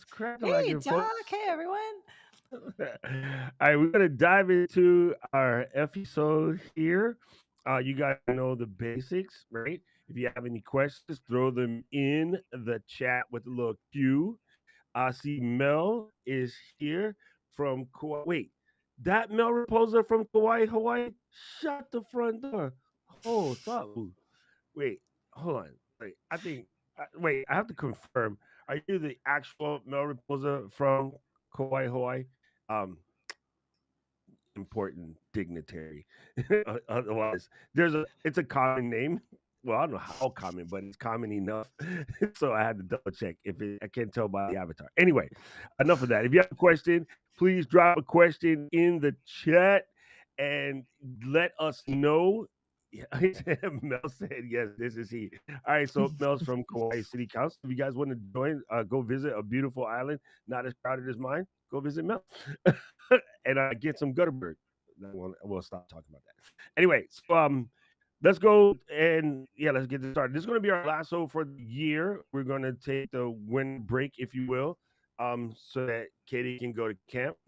What's cracking like Hey, it, Doc. folks? Hey, everyone. All right, we're gonna dive into our episode here. You guys know the basics, right? If you have any questions, throw them in the chat with a little Q. I see Mel is here from Kauai. Wait, that Mel Reposa from Kauai, Hawaii? Shut the front door. Oh, Sabu. Wait, hold on. Wait, wait, I have to confirm. Are you the actual Mel Reposa from Kauai, Hawaii? Um, Important dignitary. Otherwise, it's a common name. Well, I don't know how common, but it's common enough. So I had to double check I can't tell by the avatar. Anyway, enough of that. If you have a question, please drop a question in the chat and let us know. Yeah, Mel said yes. This is he. All right, so Mel's from Kauai City Council. If you guys want to join, go visit a beautiful island, not as crowded as mine. Go visit Mel. And I get some Gutterbird. We'll stop talking about that. Anyway, so let's go and let's get this started. This is going to be our last show for the year. We're going to take the winter break, if you will, so that Katie can go to camp.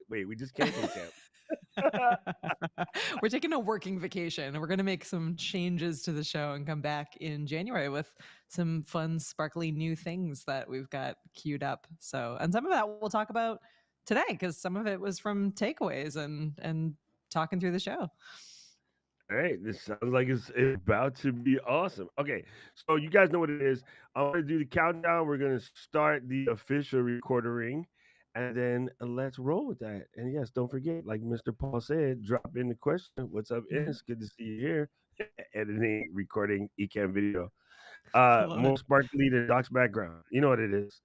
Wait, we just came from camp. We're taking a working vacation. We're going to make some changes to the show and come back in January with some fun, sparkly new things that we've got queued up. So, and some of that we'll talk about today because some of it was from takeaways and talking through the show. All right, this sounds like it's about to be awesome. Okay, so you guys know what it is. I'm going to do the countdown. We're going to start the official recording, and then let's roll with that. And yes, don't forget, like Mr. Paul said, drop in the question. What's up, It's good to see you here. Editing, recording, Ecamm video. More sparkly than Doc's background. You know what it is.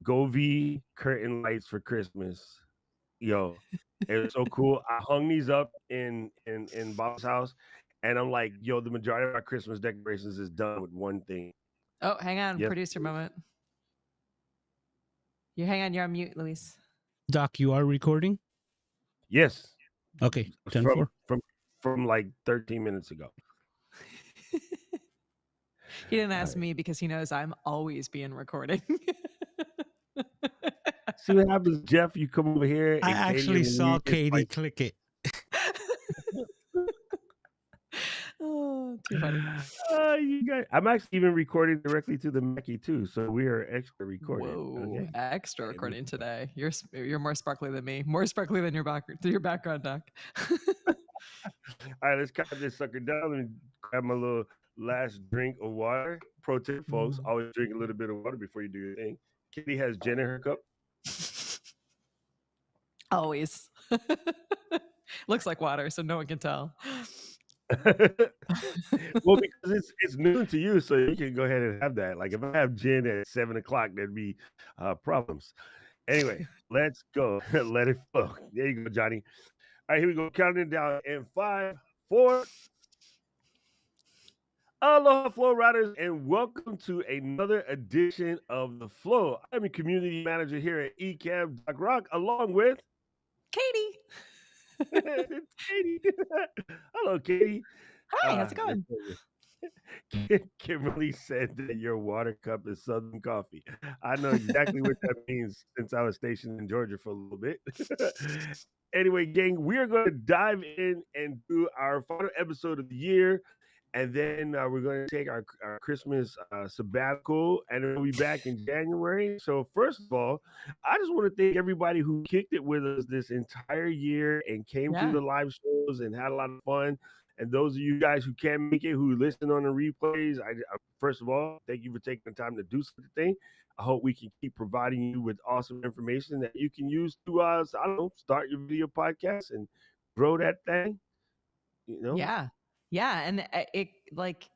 Go V curtain lights for Christmas. Yo, it was so cool. I hung these up in Bob's house, and I'm like, yo, the majority of our Christmas decorations is done with one thing. Oh, hang on, Yes, producer moment. You hang on, you're on mute, Luis. Doc, you are recording? Yes. Okay, 10-4. From like 13 minutes ago. He didn't ask me because he knows I'm always being recording. See what happens, Jeff? You come over here. I actually saw Katie click it. Oh, too funny. You guys, I'm actually even recording directly to the Mackie too, so we are extra recorded. Whoa, okay? extra recording today. You're more sparkly than me. More sparkly than your background, Doc. All right, let's cut this sucker down and grab my little last drink of water. Pro tip, folks: always drink a little bit of water before you do your thing. Kitty has gin in her cup. Always. Looks like water, so no one can tell. Well, because it's noon to you, so you can go ahead and have that. Like if I have gin at 7:00, there'd be problems. Anyway, let's go. Let it flow. There you go, Johnny. All right, here we go. Counting down in 5, 4. Aloha, Flow Riders, and welcome to another edition of The Flow. I'm a community manager here at Ecamm Doc Rock, along with Katie. it's Katie. Hello, Katie. Hi, how's it going? Kimberly said that your water cup is Southern coffee. I know exactly what that means since I was stationed in Georgia for a little bit. Anyway, gang, we are going to dive in and do our final episode of the year. And then we're going to take our Christmas sabbatical, and we'll be back in January. So first of all, I just want to thank everybody who kicked it with us this entire year and came to the live shows and had a lot of fun. And those of you guys who can't make it, who listen on the replays, I first of all, thank you for taking the time to do such a thing. I hope we can keep providing you with awesome information that you can use to, I don't know, start your video podcast and grow that thing. You know? Yeah, and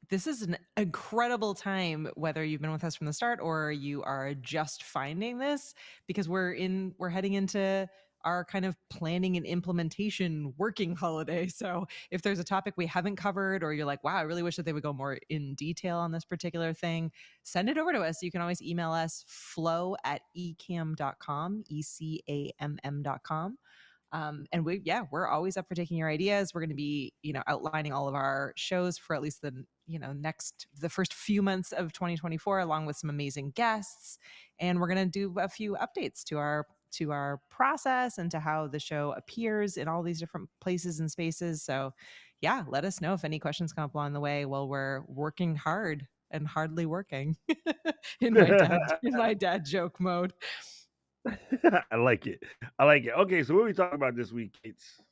this is an incredible time, whether you've been with us from the start or you are just finding this, because we're heading into our kind of planning and implementation working holiday. So if there's a topic we haven't covered, or you're like, wow, I really wish that they would go more in detail on this particular thing, send it over to us. You can always email us flow@ecamm.com, ECAMM.com. And we're always up for taking your ideas. We're going to be, outlining all of our shows for at least the the first few months of 2024, along with some amazing guests. And we're going to do a few updates to our process and to how the show appears in all these different places and spaces. So yeah, let us know if any questions come up along the way while we're working hard and hardly working in my dad joke mode. I like it. I like it. Okay, so what are we talking about this week, Kates?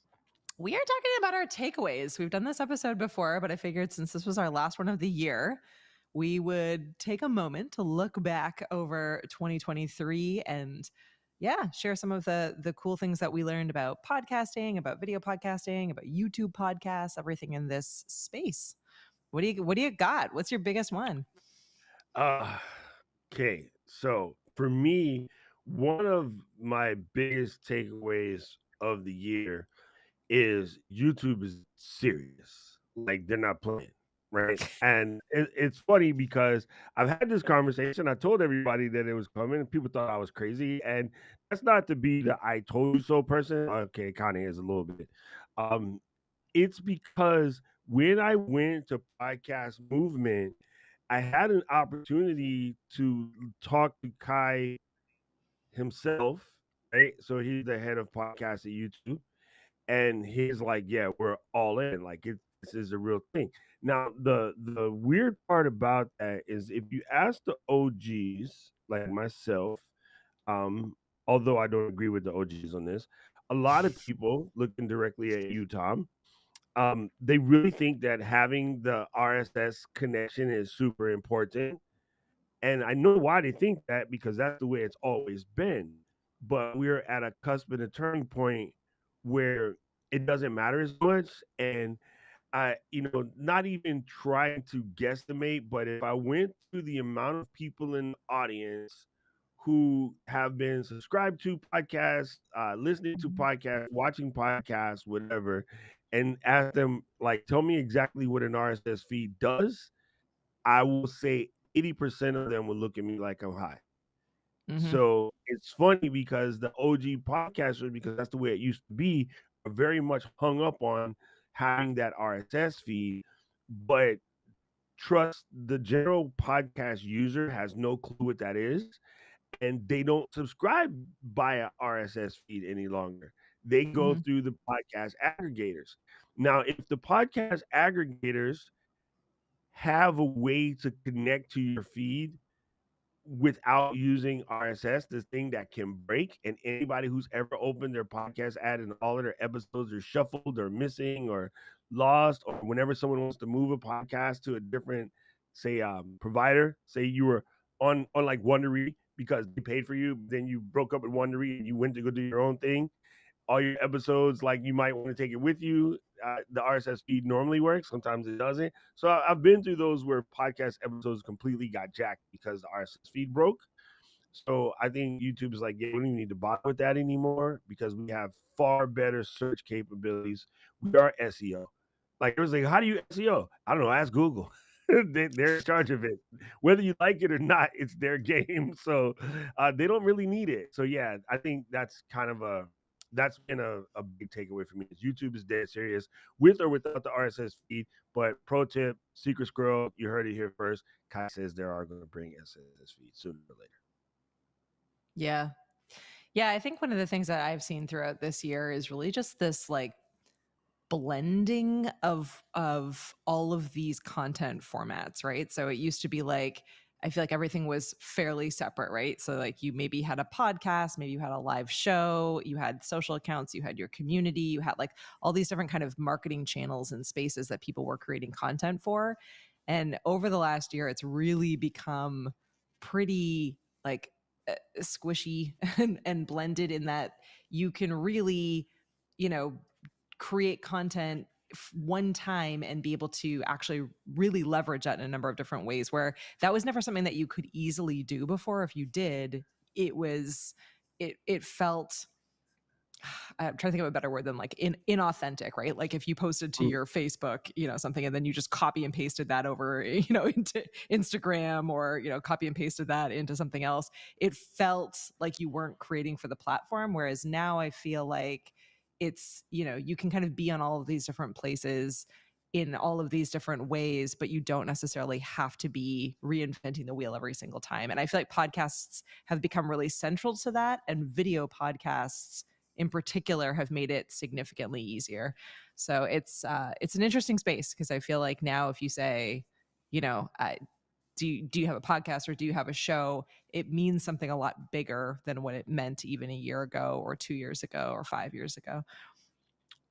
We are talking about our takeaways. We've done this episode before, but I figured since this was our last one of the year, we would take a moment to look back over 2023 and share some of the cool things that we learned about podcasting, about video podcasting, about YouTube podcasts, everything in this space. What do you got? What's your biggest one? Uh, okay, so for me, one of my biggest takeaways of the year is YouTube is serious. Like they're not playing, right? And it's funny because I've had this conversation. I told everybody that it was coming, and people thought I was crazy. And that's not to be the "I told you so" person. Okay, kind of is a little bit. Um, it's because when I went to podcast movement, I had an opportunity to talk to Kai himself, right? So he's the head of podcast at YouTube, and he's like, "Yeah, we're all in. Like, this is a real thing." Now, the weird part about that is if you ask the OGs like myself, um, although I don't agree with the OGs on this, a lot of people looking directly at you, Tom, they really think that having the RSS connection is super important, and I know why they think that because that's the way it's always been. But we're at a cusp and a turning point where it doesn't matter as much. And not even trying to guesstimate, but if I went through the amount of people in the audience who have been subscribed to podcasts, listening to podcasts, watching podcasts, whatever, and ask them, like, tell me exactly what an RSS feed does, I will say 80% of them will look at me like I'm high. Mm-hmm. So it's funny because the OG podcasters, because that's the way it used to be, are very much hung up on having that RSS feed. But trust the general podcast user has no clue what that is, and they don't subscribe via RSS feed any longer. They go Mm-hmm. through the podcast aggregators. Now, if the podcast aggregators have a way to connect to your feed without using RSS, this thing that can break, and anybody who's ever opened their podcast ad and all of their episodes are shuffled or missing or lost, or whenever someone wants to move a podcast to a different, say, provider, say you were on like Wondery because they paid for you, then you broke up with Wondery and you went to go do your own thing, all your episodes, like you might want to take it with you. The RSS feed normally works. Sometimes it doesn't. So I've been through those where podcast episodes completely got jacked because the RSS feed broke. So I think YouTube is like, yeah, we don't even need to bother with that anymore because we have far better search capabilities. We are SEO. Like it was like, how do you SEO? I don't know. Ask Google. They're in charge of it. Whether you like it or not, it's their game. So they don't really need it. So yeah, I think that's been a big takeaway for me. Is YouTube is dead serious with or without the RSS feed. But pro tip, secret squirrel, you heard it here first. Kai says they are going to bring RSS feed sooner or later. Yeah. Yeah, I think one of the things that I've seen throughout this year is really just this like blending of all of these content formats, right? So it used to be like I feel like everything was fairly separate, right? So like you maybe had a podcast, maybe you had a live show, you had social accounts, you had your community, you had like all these different kind of marketing channels and spaces that people were creating content for. And over the last year it's really become pretty like squishy and blended in that you can really, you know, create content one time and be able to actually really leverage that in a number of different ways where that was never something that you could easily do before. If you did, it felt I'm trying to think of a better word than like inauthentic, right? Like if you posted to your Facebook, something, and then you just copy and pasted that over, into Instagram or, copy and pasted that into something else, it felt like you weren't creating for the platform. Whereas now I feel like it's, you can kind of be on all of these different places in all of these different ways, but you don't necessarily have to be reinventing the wheel every single time. And I feel like podcasts have become really central to that, and video podcasts in particular have made it significantly easier. So it's an interesting space, because I feel like now if you say, you know, do you have a podcast or do you have a show, it means something a lot bigger than what it meant even a year ago or 2 years ago or 5 years ago.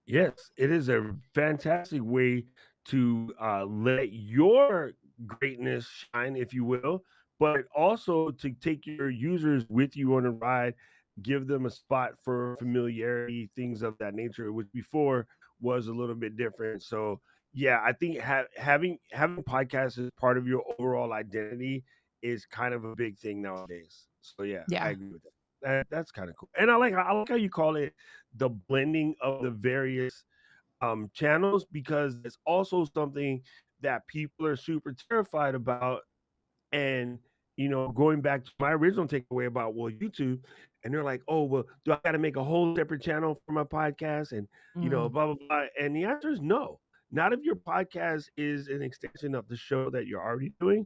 Yes, it is a fantastic way to let your greatness shine, if you will, but also to take your users with you on a ride, give them a spot for familiarity, things of that nature, which before was a little bit different. So, yeah, I think having podcasts as part of your overall identity is kind of a big thing nowadays. So, yeah, I Yeah. agree with that. That's kind of cool, and I like how you call it the blending of the various channels, because it's also something that people are super terrified about. And going back to my original takeaway about, well, YouTube, and they're like, oh, well, do I got to make a whole separate channel for my podcast, and Mm. blah blah blah? And the answer is no. Not if your podcast is an extension of the show that you're already doing,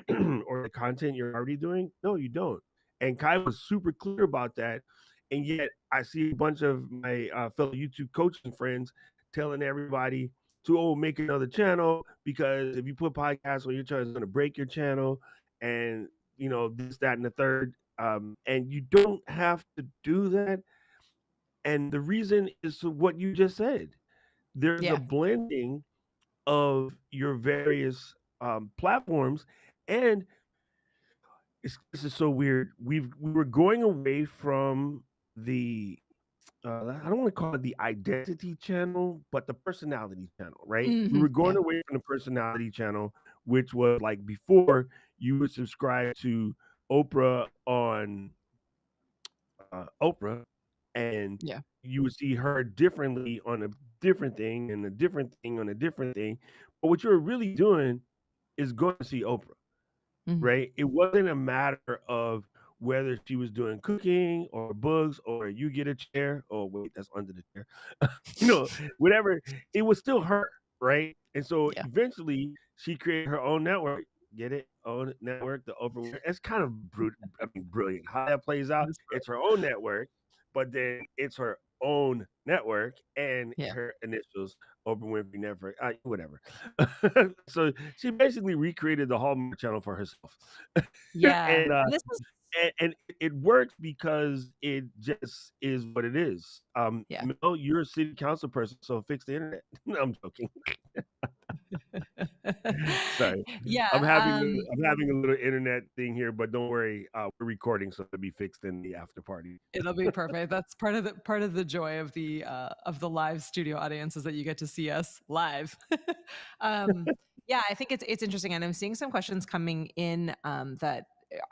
or the content you're already doing. No, you don't. And Kai was super clear about that. And yet, I see a bunch of my fellow YouTube coaching friends telling everybody to make another channel, because if you put podcasts on your channel, it's going to break your channel, and this, that, and the third. And you don't have to do that. And the reason is what you just said. There's a Yeah. blending of your various platforms, and this is so weird. We were going away from the I don't want to call it the identity channel, but the personality channel, right? We were going Yeah. away from the personality channel, which was like before you would subscribe to Oprah on Oprah, and Yeah. you would see her differently on a different thing, and a different thing on a different thing. But what you're really doing is going to see Oprah, Mhm. right? It wasn't a matter of whether she was doing cooking or books or you get a chair. Oh, wait, that's under the chair. Whatever. It was still her, right? And so Yeah. eventually she created her own network. Get it? Own network, the Oprah. It's kind of brilliant how that plays out. That's It's brilliant. her own network, but then it's her own network and Yeah. her initials, Oprah Winfrey Network, whatever. So she basically recreated the Hallmark Channel for herself, Yeah. and And this is and it works because it just is what it is. yeah. Mel, you're a city council person, so fix the internet. No, I'm joking. Sorry, Yeah. I'm having a little internet thing here, but don't worry, we're recording, so it'll be fixed in the after party. It'll be perfect. That's part of the joy of the live studio audience, is that you get to see us live. um, yeah, I think it's interesting, and I'm seeing some questions coming in that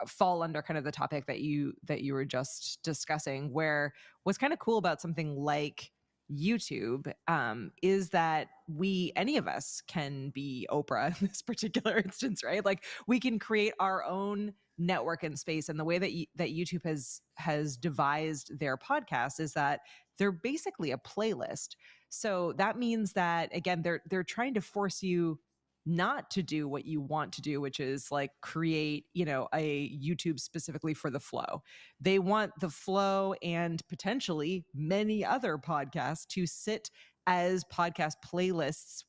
fall under kind of the topic that you were just discussing. Where what's kind of cool about something like YouTube is that any of us can be Oprah in this particular instance, right? Like we can create our own network and space. And the way that YouTube has devised their podcast is that they're basically a playlist. So that means that, again, they're trying to force you not to do what you want to do, which is like create, a YouTube specifically for the flow. They want the flow and potentially many other podcasts to sit as podcast playlists,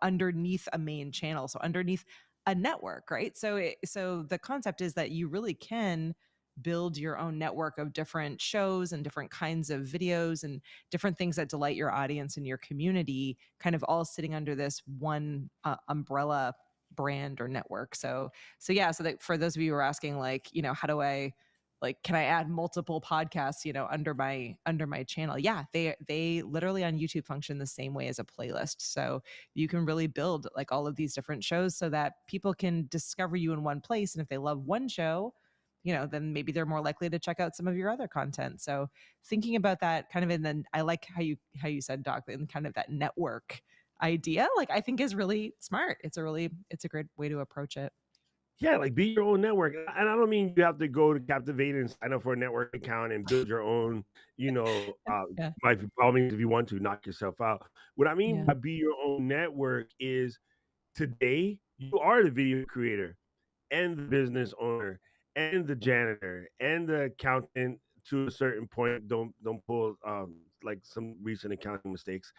underneath a main channel. So underneath a network, right? So the concept is that you really can build your own network of different shows and different kinds of videos and different things that delight your audience and your community, kind of all sitting under this one umbrella brand or network. So yeah, so that for those of you who are asking, like, how do I, like, can I add multiple podcasts, under my channel? Yeah, they literally on YouTube function the same way as a playlist. So you can really build like all of these different shows so that people can discover you in one place. And if they love one show, then maybe they're more likely to check out some of your other content. So thinking about that kind of, and then I like how you said, Doc, and kind of that network idea, like I think is really smart. It's a great way to approach it. Yeah, like be your own network. And I don't mean you have to go to Captivate and sign up for a network account and build your own, Yeah. by all means, if you want to knock yourself out. What I mean Yeah. by be your own network is today you are the video creator and the business owner and the janitor and the accountant to a certain point. Don't pull like some recent accounting mistakes.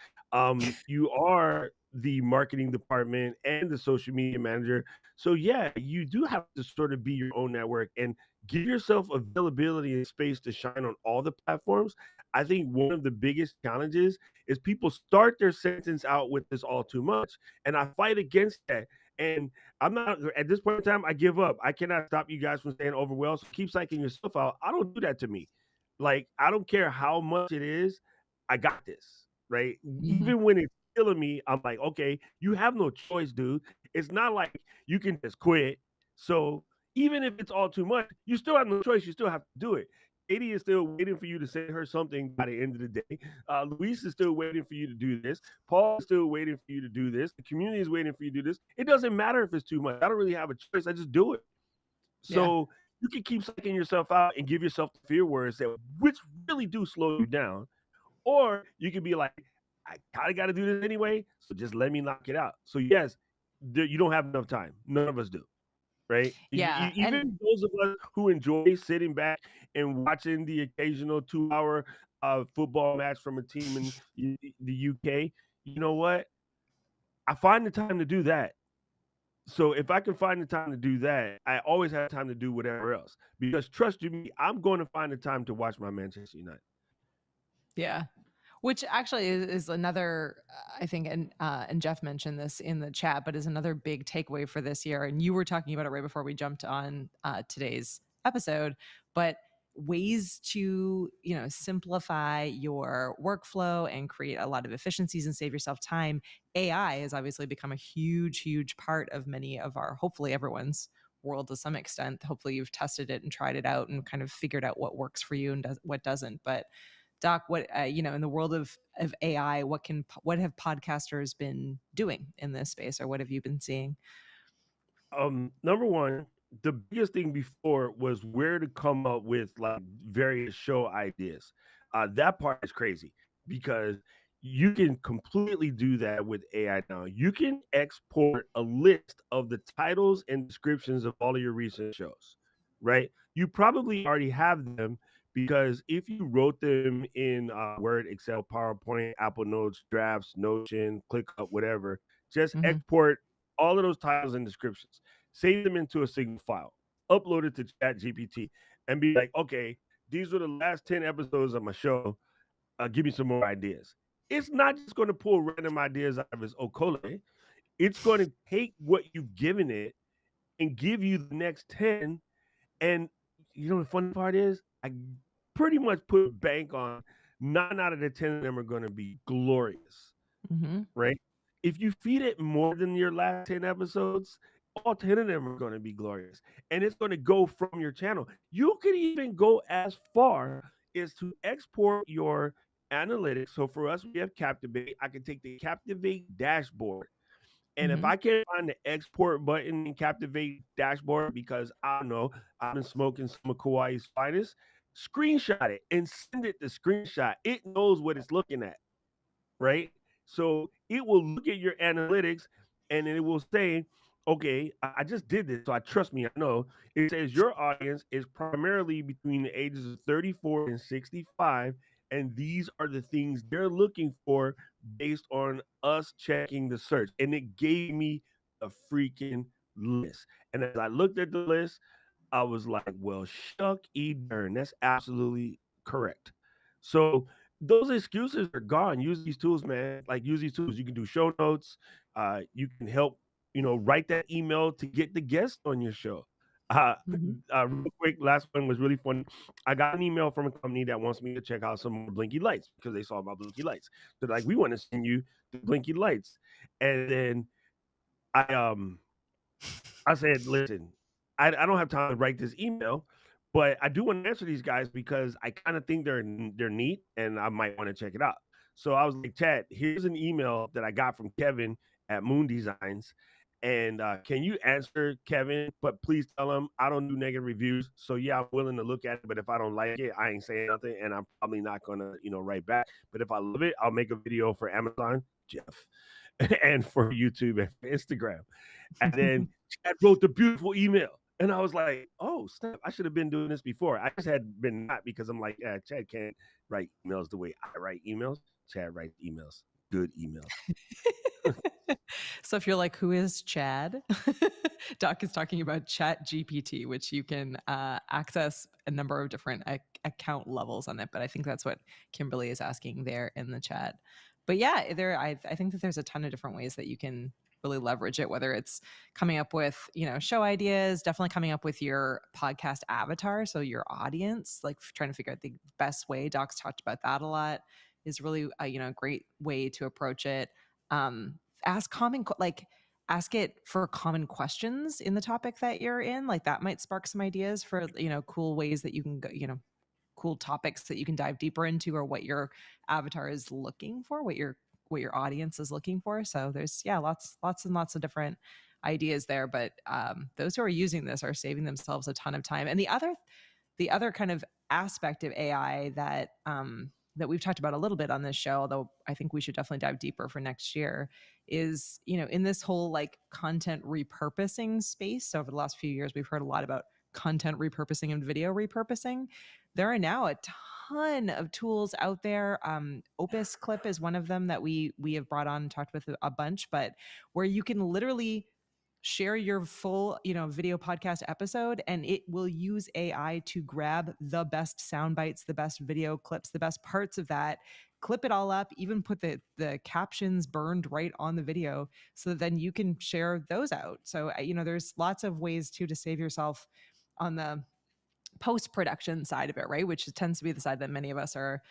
You are the marketing department and the social media manager. So yeah, you do have to sort of be your own network and give yourself availability and space to shine on all the platforms. I think one of the biggest challenges is people start their sentence out with this all too much. And I fight against that. And I'm not at this point in time, I give up. I cannot stop you guys from staying overwhelmed. So keep psyching yourself out. I don't do that to me. Like, I don't care how much it is, I got this. Right. Mhm. Even when it's killing me, I'm like, okay, you have no choice, dude. It's not like you can just quit. So even if it's all too much, you still have no choice. You still have to do it. Katie is still waiting for you to send her something by the end of the day. Luis is still waiting for you to do this. Paul is still waiting for you to do this. The community is waiting for you to do this. It doesn't matter if it's too much. I don't really have a choice. I just do it. Yeah. So you can keep psyching yourself out and give yourself the fear words that which really do slow you down. Or you can be like, I kind of got to do this anyway. So just let me knock it out. So yes, you don't have enough time. None of us do. Right? Yeah. And Even those of us who enjoy sitting back and watching the occasional 2 hour football match from a team in the UK, you know what? I find the time to do that. So if I can find the time to do that, I always have time to do whatever else. Because trust you me, I'm going to find the time to watch my Manchester United. yeah. Which actually is another, I think, and Jeff mentioned this in the chat, but is another big takeaway for this year. And you were talking about it right before we jumped on today's episode, but ways to simplify your workflow and create a lot of efficiencies and save yourself time. AI has obviously become a huge part of many of our, hopefully everyone's world to some extent. Hopefully you've tested it and tried it out and kind of figured out what works for you and what doesn't. But Doc, what in the world of AI, what have podcasters been doing in this space, or what have you been seeing? Number one, the biggest thing before was where to come up with like various show ideas. That part is crazy because you can completely do that with AI now. You can export a list of the titles and descriptions of all of your recent shows, right? You probably already have them because if you wrote them in Word, Excel, PowerPoint, Apple Notes, Drafts, Notion, ClickUp, whatever, just Hmm. export all of those titles and descriptions, save them into a single file, upload it to Chat GPT, and be like, okay, these were the last 10 episodes of my show. Give me some more ideas. It's not just going to pull random ideas out of its okole. It's going to take what you've given it and give you the next 10. And the funny part is, I pretty much put bank on 9 out of the 10 of them are going to be glorious, Hmm. right? If you feed it more than your last 10 episodes, all 10 of them are going to be glorious. And it's going to go from your channel. You could even go as far as to export your analytics. So for us, we have Captivate. I can take the Captivate dashboard. And if Hmm. I can't find the export button in Captivate dashboard because I don't know, I've been smoking some of Kauai's finest, screenshot it and send it the screenshot. It knows what it's looking at, right? So it will look at your analytics and then it will say, okay, I just did this. So I trust me, I know. It says your audience is primarily between the ages of 34 and 65. And these are the things they're looking for based on us checking the search. And it gave me a freaking list. And as I looked at the list, I was like, well, shuck e darn. That's absolutely correct. So those excuses are gone. Use these tools, man. Like use these tools. You can do show notes. You can help, write that email to get the guest on your show. Uh, Hmm. Real quick, last one was really funny. I got an email from a company that wants me to check out some more blinky lights because they saw my blinky lights. They're like, we want to send you the blinky lights. And then I I said, listen, I don't have time to write this email, but I do want to answer these guys because I kind of think they're neat and I might want to check it out. So I was like, Chad, here's an email that I got from Kevin at Moon Designs. And can you answer Kevin? But please tell him I don't do negative reviews. So yeah, I'm willing to look at it, but if I don't like it, I ain't saying nothing, and I'm probably not gonna, write back. But if I love it, I'll make a video for Amazon, Jeff, and for YouTube and for Instagram. And then Chad wrote the beautiful email. And I was like, oh, snap, I should have been doing this before. I just had been not because I'm like, yeah, Chad can't write emails the way I write emails. Chad writes emails, good emails. So if you're like, who is Chad? Doc is talking about Chat GPT, which you can access a number of different account levels on it. But I think that's what Kimberly is asking there in the chat. But yeah, I think that there's a ton of different ways that you can really leverage it, whether it's coming up with, show ideas, definitely coming up with your podcast avatar. So your audience, like trying to figure out the best way. Doc's talked about that a lot, is really, a great way to approach it. Ask ask it for common questions in the topic that you're in. Like that might spark some ideas for, cool ways that you can go, cool topics that you can dive deeper into, or what your avatar is looking for, what your audience is looking for. So there's lots and lots of different ideas there. But those who are using this are saving themselves a ton of time. And the other kind of aspect of AI that we've talked about a little bit on this show, although I think we should definitely dive deeper for next year, is, in this whole like content repurposing space. So over the last few years, we've heard a lot about content repurposing and video repurposing. There are now a ton of tools out there. Opus Clip is one of them that we have brought on and talked with a bunch, but where you can literally share your full, video podcast episode, and it will use AI to grab the best sound bites, the best video clips, the best parts of that, clip it all up, even put the captions burned right on the video, so that then you can share those out. So, there's lots of ways to save yourself on the post-production side of it, right? Which tends to be the side that many of us are,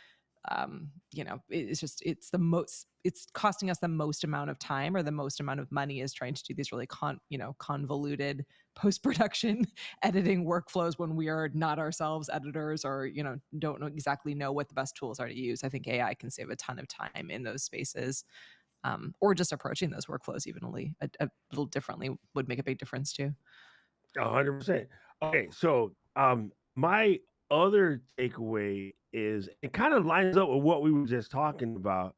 it's costing us the most amount of time, or the most amount of money, is trying to do these really convoluted post-production editing workflows when we are not ourselves editors, or don't exactly know what the best tools are to use. I think AI can save a ton of time in those spaces, or just approaching those workflows even a little differently would make a big difference too. 100%. Okay, so my other takeaway is, it kind of lines up with what we were just talking about,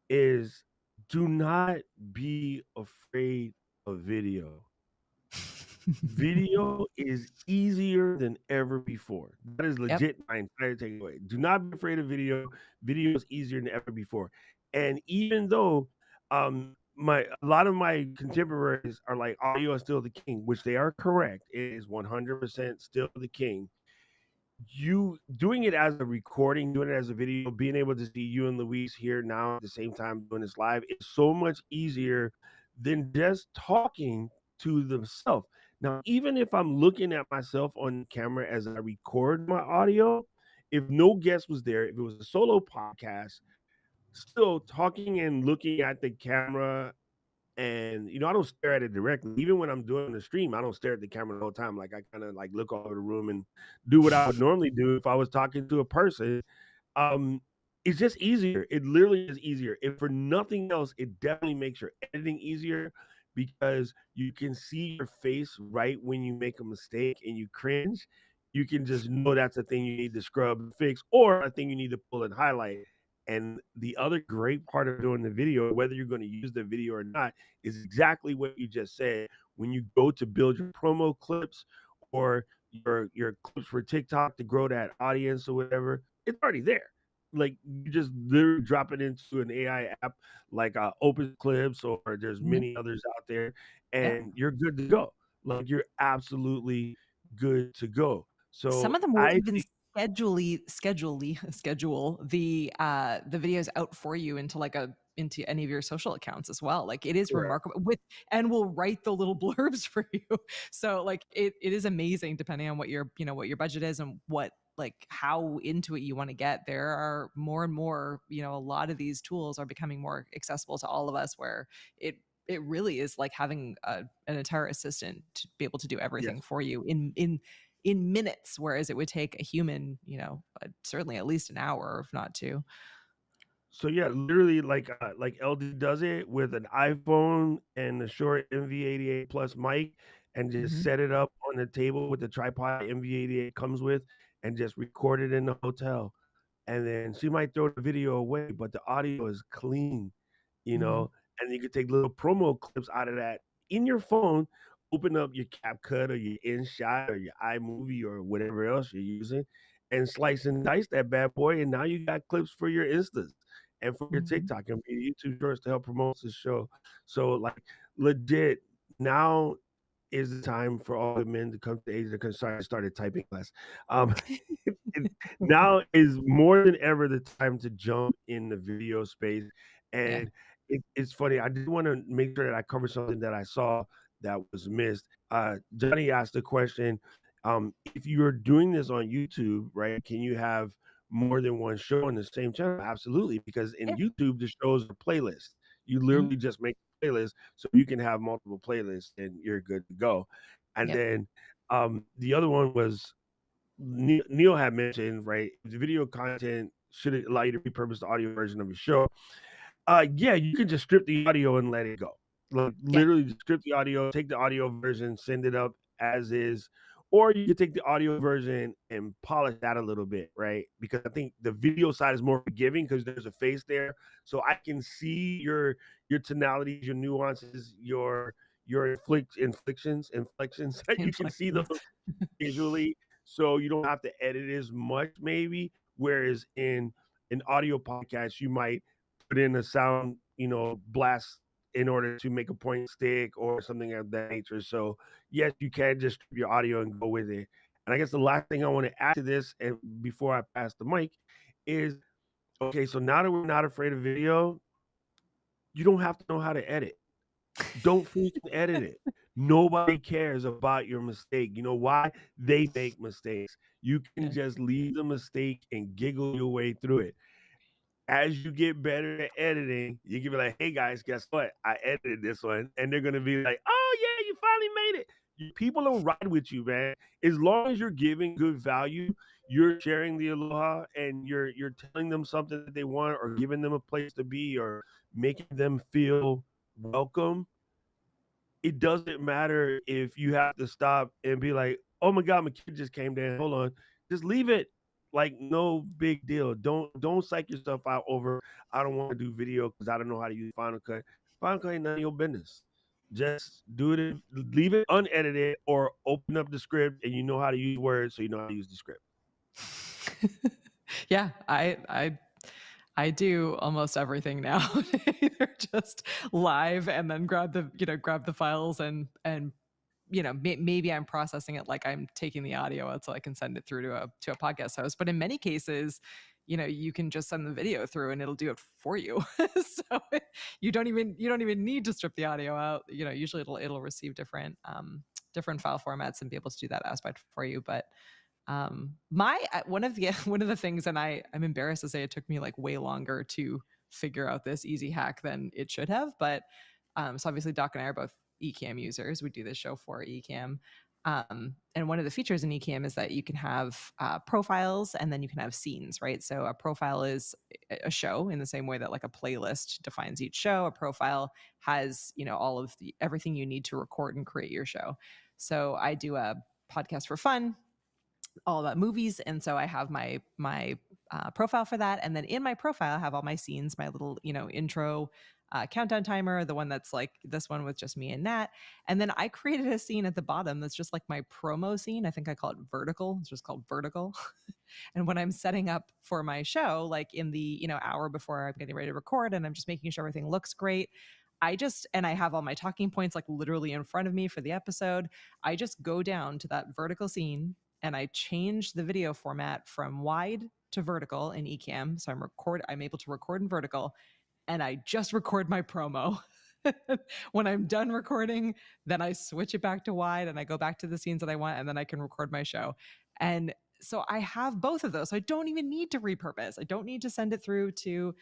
is do not be afraid of video. Video is easier than ever before. That is Yep. legit my entire takeaway. Do not be afraid of video. Video is easier than ever before. And even though a lot of my contemporaries are like, audio is still the king, which they are correct. It is 100% still the king. You doing it as a recording, doing it as a video, being able to see you and Luis here now at the same time doing this live is so much easier than just talking to themselves. Now, even if I'm looking at myself on camera as I record my audio, if no guest was there, if it was a solo podcast, still talking and looking at the camera, and I don't stare at it directly. Even when I'm doing the stream, I don't stare at the camera the whole time. Like I kind of like look all over the room and do what I would normally do if I was talking to a person. Um, it's just easier. It literally is easier. If for nothing else, it definitely makes your editing easier, because you can see your face right when you make a mistake and you cringe. You can just know that's a thing you need to scrub and fix, or a thing you need to pull and highlight. And the other great part of doing the video, whether you're going to use the video or not, is exactly what you just said. When you go to build your promo clips, or your clips for TikTok to grow that audience or whatever, it's already there. Like, you just literally drop it into an AI app like Open Clips, or there's Mhm. many others out there, Yep. and you're good to go. Like, you're absolutely good to go. Some So of them will I even think, schedule the videos out for you into any of your social accounts as well. Like it is correct. remarkable, and will write the little blurbs for you. So like it is amazing, depending on what your budget is, and how into it you want to get. There are more and more, a lot of these tools are becoming more accessible to all of us, where it really is like having an entire assistant to be able to do everything Yes. for you in minutes, whereas it would take a human, certainly at least an hour, if not two. So yeah, literally like LD does it with an iPhone and a short MV88 plus mic and just Hmm. set it up on the table with the tripod MV88 comes with and just record it in the hotel. And then she might throw the video away, but the audio is clean, you Hmm. know, and you can take little promo clips out of that in your phone, open up your CapCut or your InShot or your iMovie or whatever else you're using, and slice and dice that bad boy, and now you got clips for your Instas and for your Hmm. TikTok and for your YouTube Shorts to help promote the show. So, like, legit, now is the time for all the men to come to the age of the sorry, I started typing class. Um, it now is more than ever the time to jump in the video space, Yeah. and it's funny, I did wanna make sure that I cover something that I saw that was missed. Johnny asked the question, if you're doing this on YouTube, right, can you have more than one show on the same channel? Absolutely, because in Yeah. YouTube, the shows are playlists. You Hmm. literally just make a playlist so you can have multiple playlists and you're good to go. And Yep. then, the other one was Neil had mentioned, right, the video content should it allow you to repurpose the audio version of your show. Yeah, you can just strip the audio and let it go. Like Yeah. literally just strip the audio, take the audio version, send it up as is. Or you could take the audio version and polish that a little bit, right? Because I think the video side is more forgiving because there's a face there. So I can see your tonalities, your nuances, your inflections. You can see those Inflections. visually, so you don't have to edit as much maybe. Whereas in an audio podcast, you might put in a sound, blast in order to make a point stick or something of that nature. So yes, you can just strip your audio and go with it. And I guess the last thing I want to add to this, and before I pass the mic, is okay. So now that we're not afraid of video, you don't have to know how to edit. Don't freaking edit it. Nobody cares about your mistake. You know why? They make mistakes. You can Yeah. just leave the mistake and giggle your way through it. As you get better at editing, you can be like, "Hey guys, guess what? I edited this one," and they're gonna be like, "Oh yeah, you finally made it." People will ride with you, man. As long as you're giving good value, you're sharing the aloha, and you're telling them something that they want, or giving them a place to be, or making them feel welcome. It doesn't matter if you have to stop and be like, "Oh my god, my kid just came down. Hold on." Just leave it. Like, no big deal. Don't psych yourself out over, "I don't wanna do video because I don't know how to use Final Cut." Final Cut ain't none of your business. Just do it, leave it unedited, or open up the script and you know how to use words, so you know how to use the script. Yeah, I do almost everything now. Either just live and then grab the files and maybe I'm processing it like I'm taking the audio out so I can send it through to a podcast host. But in many cases, you can just send the video through and it'll do it for you. So you don't even need to strip the audio out. Usually it'll receive different file formats and be able to do that aspect for you. But my one of the one of the things, and I'm embarrassed to say it took me like way longer to figure out this easy hack than it should have. But so obviously Doc and I are both Ecamm users. We do this show for Ecamm. And one of the features in Ecamm is that you can have profiles and then you can have scenes, right? So a profile is a show in the same way that like a playlist defines each show. A profile has, all of the everything you need to record and create your show. So I do a podcast for fun all about movies, and so I have my profile for that, and then in my profile I have all my scenes, my little intro countdown timer, the one that's like this one with just me and Nat, and then I created a scene at the bottom that's just like my promo scene. I think I call it vertical. It's just called vertical. And when I'm setting up for my show, like in the hour before I'm getting ready to record, and I'm just making sure everything looks great, and I have all my talking points like literally in front of me for the episode. I just go down to that vertical scene and I change the video format from wide to vertical in Ecamm. So I'm able to record in vertical, and I just record my promo. When I'm done recording, then I switch it back to wide and I go back to the scenes that I want, and then I can record my show. And so I have both of those. So I don't even need to repurpose. I don't need to send it through to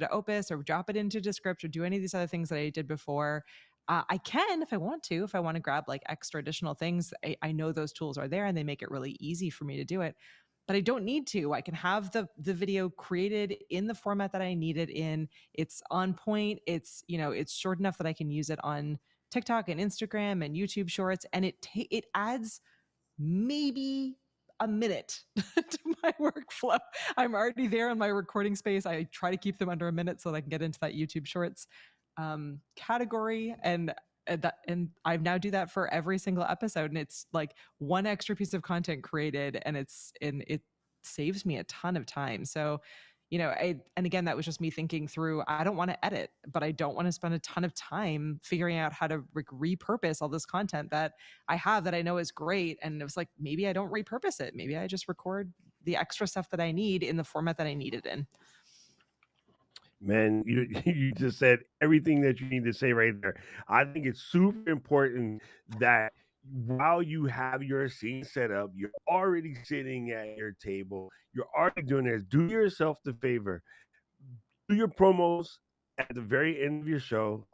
Opus or drop it into Descript or do any of these other things that I did before. I can if I want to, if I want to grab like extra additional things. I know those tools are there and they make it really easy for me to do it. but I don't need to. I can have the video created in the format that I need it in. It's on point. It's, it's short enough that I can use it on TikTok and Instagram and YouTube Shorts, and it adds maybe a minute to my workflow. I'm already there in my recording space. I try to keep them under a minute so that I can get into that YouTube Shorts category, and I now do that for every single episode, and it's like one extra piece of content created, and it saves me a ton of time. So, and again, that was just me thinking through, I don't want to edit, but I don't want to spend a ton of time figuring out how to repurpose all this content that I have that I know is great. And it was like, maybe I don't repurpose it. Maybe I just record the extra stuff that I need in the format that I need it in. Man, you just said everything that you need to say right there. I think it's super important that while you have your scene set up, you're already sitting at your table, you're already doing this. Do yourself the favor, do your promos at the very end of your show.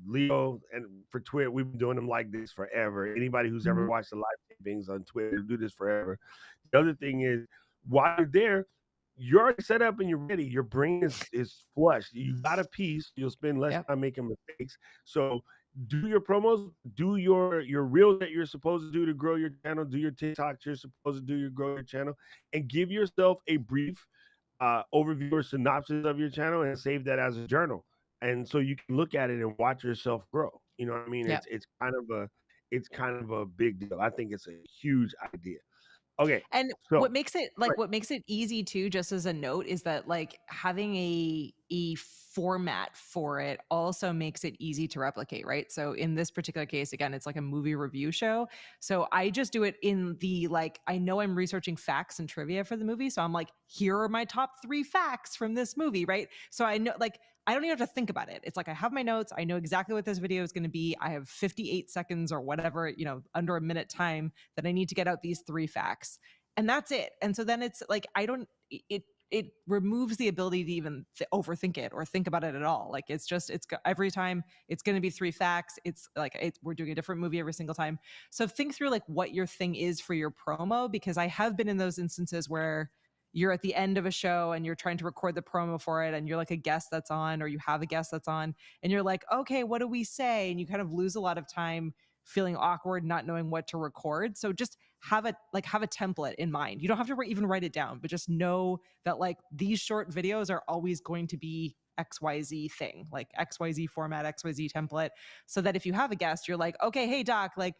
Leo, and for Twitter, we've been doing them like this forever. Anybody who's ever watched the live tapings on Twitter do this forever. The other thing is, while you're there, you're already set up and you're ready. Your brain is flushed. You got a piece. You'll spend less time making mistakes. So do your promos, do your reels that you're supposed to do to grow your channel, do your TikToks you're supposed to do to grow your channel, and give yourself a brief overview or synopsis of your channel and save that as a journal. And so you can look at it and watch yourself grow. You know what I mean? Yep. It's kind of a big deal. I think it's a huge idea. Okay. And so what makes it easy too, just as a note, is that like having a format for it also makes it easy to replicate, right? So in this particular case, again, it's like a movie review show. So I just do it in the, like, I know I'm researching facts and trivia for the movie. So I'm like, here are my top 3 facts from this movie, right? So I know, like, I don't even have to think about it. It's like I have my notes. I know exactly what this video is going to be. I have 58 seconds or whatever, under a minute time that I need to get out these 3 facts. And that's it. And so then it's like, it removes the ability to even overthink it or think about it at all. Like every time it's going to be 3 facts. It's like, we're doing a different movie every single time. So think through like what your thing is for your promo, because I have been in those instances where you're at the end of a show and you're trying to record the promo for it, and you're like a guest that's on, or you have a guest that's on, and you're like, okay, what do we say? And you kind of lose a lot of time feeling awkward, not knowing what to record. So just have a template in mind. You don't have to even write it down, but just know that like these short videos are always going to be XYZ thing, like XYZ format, XYZ template, so that if you have a guest, you're like, okay, hey Doc, like,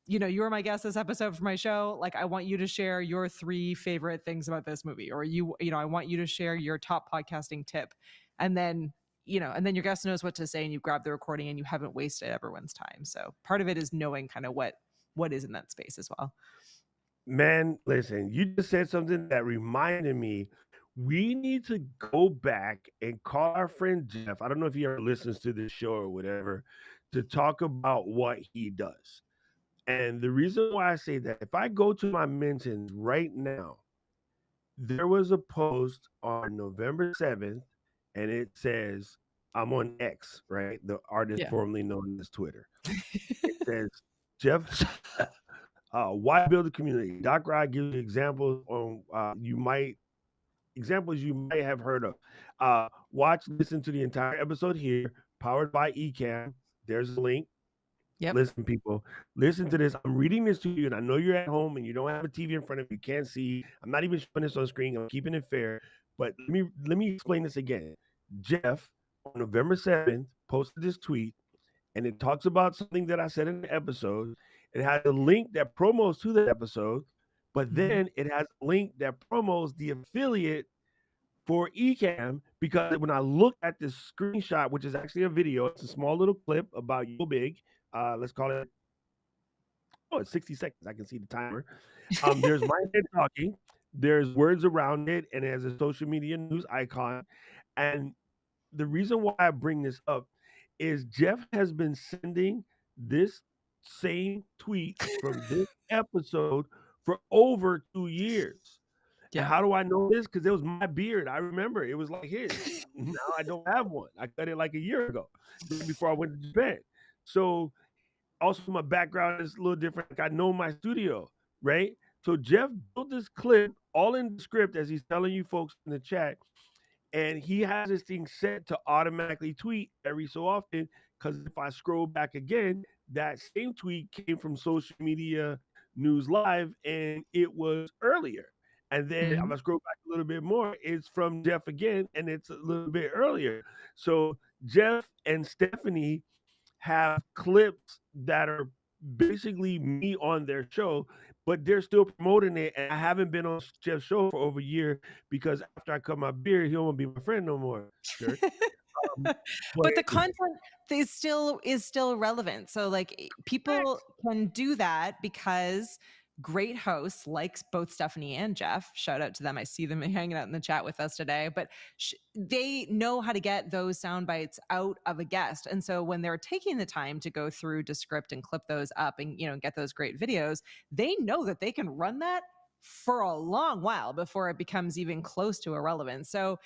you were my guest this episode for my show. Like, I want you to share your 3 favorite things about this movie, or I want you to share your top podcasting tip. And then, and then your guest knows what to say, and you grab the recording and you haven't wasted everyone's time. So part of it is knowing kind of what is in that space as well. Man, listen, you just said something that reminded me. We need to go back and call our friend Jeff. I don't know if he ever listens to this show or whatever, to talk about what he does. And the reason why I say that, if I go to my mentions right now, there was a post on November 7th, and it says, I'm on X, right? The artist formerly known as Twitter. It says, Jeff, why build a community? Doc Rod gives you examples on examples you might have heard of. Listen to the entire episode here, powered by Ecamm. There's a link. Yep. Listen, people, listen to this. I'm reading this to you, and I know you're at home and you don't have a TV in front of you. You can't see. I'm not even showing this on screen. I'm keeping it fair. But let me explain this again. Jeff, on November 7th, posted this tweet, and it talks about something that I said in the episode. It has a link that promos to the episode, but then it has a link that promos the affiliate for Ecamm, because when I look at this screenshot, which is actually a video, it's a small little clip about Yo Big. Let's call it, it's 60 seconds. I can see the timer. There's my head talking. There's words around it, and it has a social media news icon. And the reason why I bring this up is Jeff has been sending this same tweet from this episode for over 2 years. Yeah. How do I know this? Because it was my beard. I remember it was like his. Now I don't have one. I cut it like a year ago, before I went to Japan. So also my background is a little different. Like, I know my studio, right? So Jeff built this clip all in the script as he's telling you folks in the chat, and he has this thing set to automatically tweet every so often. Because if I scroll back again, that same tweet came from social media news live, and it was earlier. And then if I Mhm. scroll back a little bit more, it's from Jeff again, and it's a little bit earlier. So Jeff and Stephanie have clips that are basically me on their show, but they're still promoting it. And I haven't been on Jeff's show for over a year because after I cut my beard, he won't be my friend no more. Jerk. But But the content is still relevant. So like people can do that because great hosts like both Stephanie and Jeff, shout out to them. I see them hanging out in the chat with us today, but they know how to get those sound bites out of a guest. And so when they're taking the time to go through Descript and clip those up and get those great videos, they know that they can run that for a long while before it becomes even close to irrelevant. So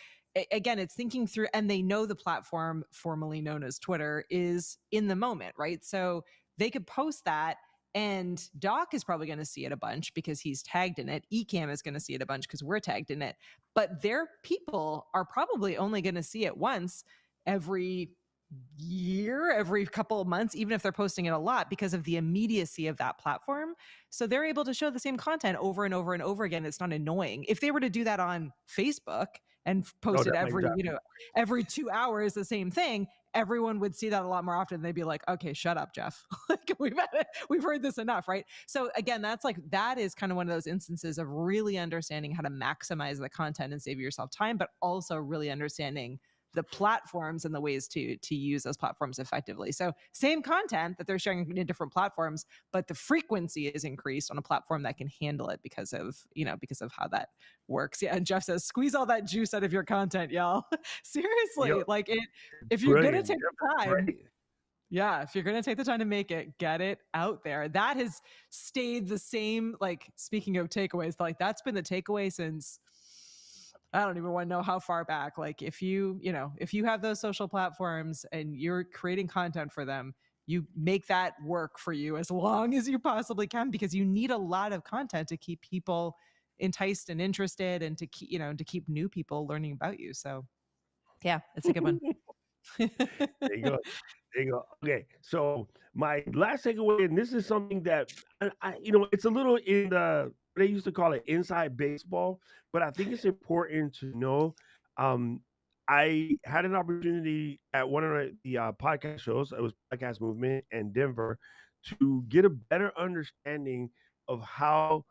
again, it's thinking through, and they know the platform formerly known as Twitter is in the moment, right? So they could post that, and Doc is probably going to see it a bunch because he's tagged in it. Ecamm is going to see it a bunch because we're tagged in it. But their people are probably only going to see it once every year, every couple of months, even if they're posting it a lot because of the immediacy of that platform. So they're able to show the same content over and over and over again. It's not annoying. If they were to do that on Facebook and no, post it that might drive me every 2 hours, the same thing, everyone would see that a lot more often. They'd be like, okay, shut up, Jeff. Like we've heard this enough, right? So again, that is kind of one of those instances of really understanding how to maximize the content and save yourself time, but also really understanding the platforms and the ways to use those platforms effectively. So same content that they're sharing in different platforms, but the frequency is increased on a platform that can handle it because of how that works. Yeah, and Jeff says, squeeze all that juice out of your content, y'all. yo, Seriously, like if you're gonna brilliant. take Jeff the is time, right. yeah, if you're going to take the time to make it, get it out there. That has stayed the same. Like, speaking of takeaways, like that's been the takeaway since I don't even want to know how far back. Like, if you have those social platforms and you're creating content for them, you make that work for you as long as you possibly can because you need a lot of content to keep people enticed and interested and to keep new people learning about you. So, yeah, it's a good one. There you go. There you go. Okay, so my last takeaway, and this is something that it's a little in the they used to call it inside baseball, but I think it's important to know. Um, I had an opportunity at one of the podcast shows. It was Podcast Movement in Denver to get a better understanding of how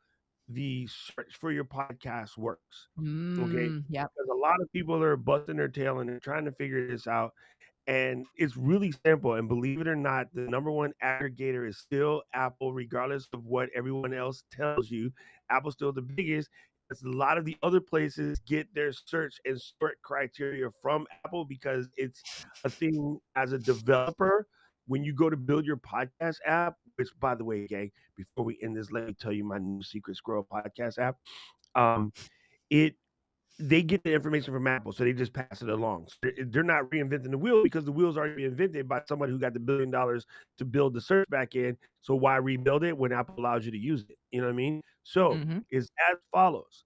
the search for your podcast works. Okay, Yep. because a lot of people are busting their tail and they're trying to figure this out, and it's really simple. And believe it or not, the number one aggregator is still Apple, regardless of what everyone else tells you. Apple's still the biggest. As a lot of the other places get their search and sort criteria from Apple because it's a thing as a developer. When you go to build your podcast app, which by the way, gang, before we end this, let me tell you my new Secret Squirrel podcast app. Um, it they get the information from Apple, so they just pass it along. So they're not reinventing the wheel because the wheel's already been invented by somebody who got the $1 billion to build the search back end. So why rebuild it when Apple allows you to use it? You know what I mean? So Mm-hmm. it's as follows.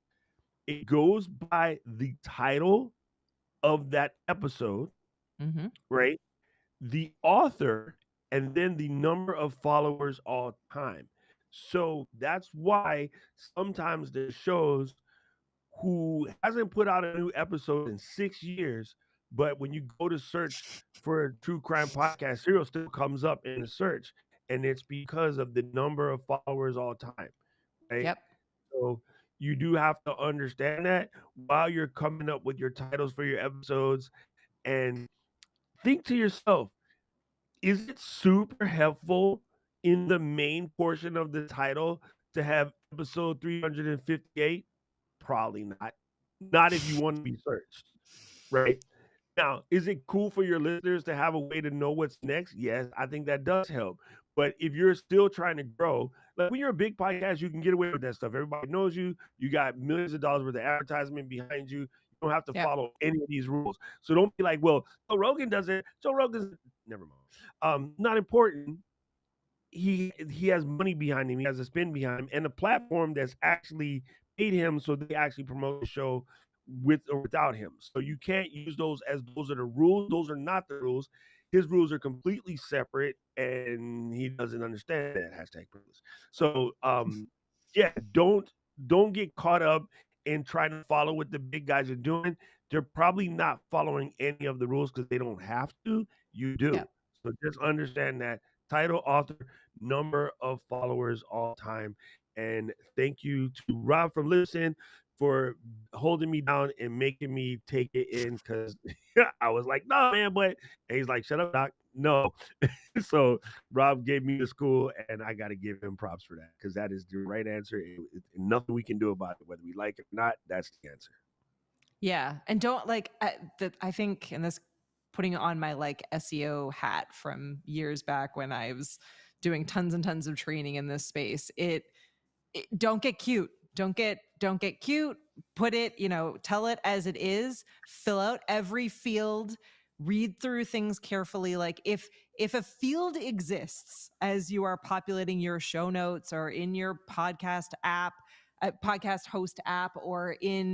It goes by the title of that episode, Mm-hmm. right? The author, and then the number of followers all time. So that's why sometimes there's shows who hasn't put out a new episode in 6 years, but when you go to search for a true crime podcast, Serial still comes up in the search, and it's because of the number of followers all time, right? Yep. So you do have to understand that while you're coming up with your titles for your episodes, and think to yourself, is it super helpful in the main portion of the title to have episode 358? Probably not. Not if you want to be searched, right? Now, is it cool for your listeners to have a way to know what's next? Yes, I think that does help. But if you're still trying to grow, like when you're a big podcast, you can get away with that stuff. Everybody knows you. You got millions of dollars worth of advertisement behind you. You don't have to Yep. follow any of these rules. So don't be like, well, Joe Rogan does it. Joe Rogan's never mind. Not important. he has money behind him. He has a spin behind him, and a platform that's actually paid him so they actually promote the show with or without him. So you can't use those as those are the rules. Those are not the rules. His rules are completely separate, and he doesn't understand that hashtag privilege. So yeah, don't get caught up in trying to follow what the big guys are doing. They're probably not following any of the rules because they don't have to. You Yeah. do. So just understand that title, author, number of followers all time. And thank you to Rob for listening, for holding me down and making me take it in because I was like, no, man, but and he's like, shut up, Doc. No. So Rob gave me the school, and I got to give him props for that because that is the right answer. Nothing we can do about it, whether we like it or not. That's the answer. Yeah. And don't like, I think, and this putting on my like SEO hat from years back when I was doing tons and tons of training in this space, don't get cute. Don't get cute. Put it, tell it as it is. Fill out every field. Read through things carefully. Like if a field exists as you are populating your show notes or in your podcast app, podcast host app, or in,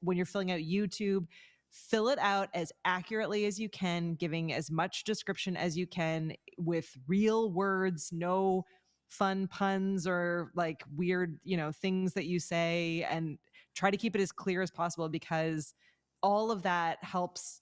when you're filling out YouTube, fill it out as accurately as you can, giving as much description as you can with real words, no fun puns or like weird, things that you say, and try to keep it as clear as possible, because all of that helps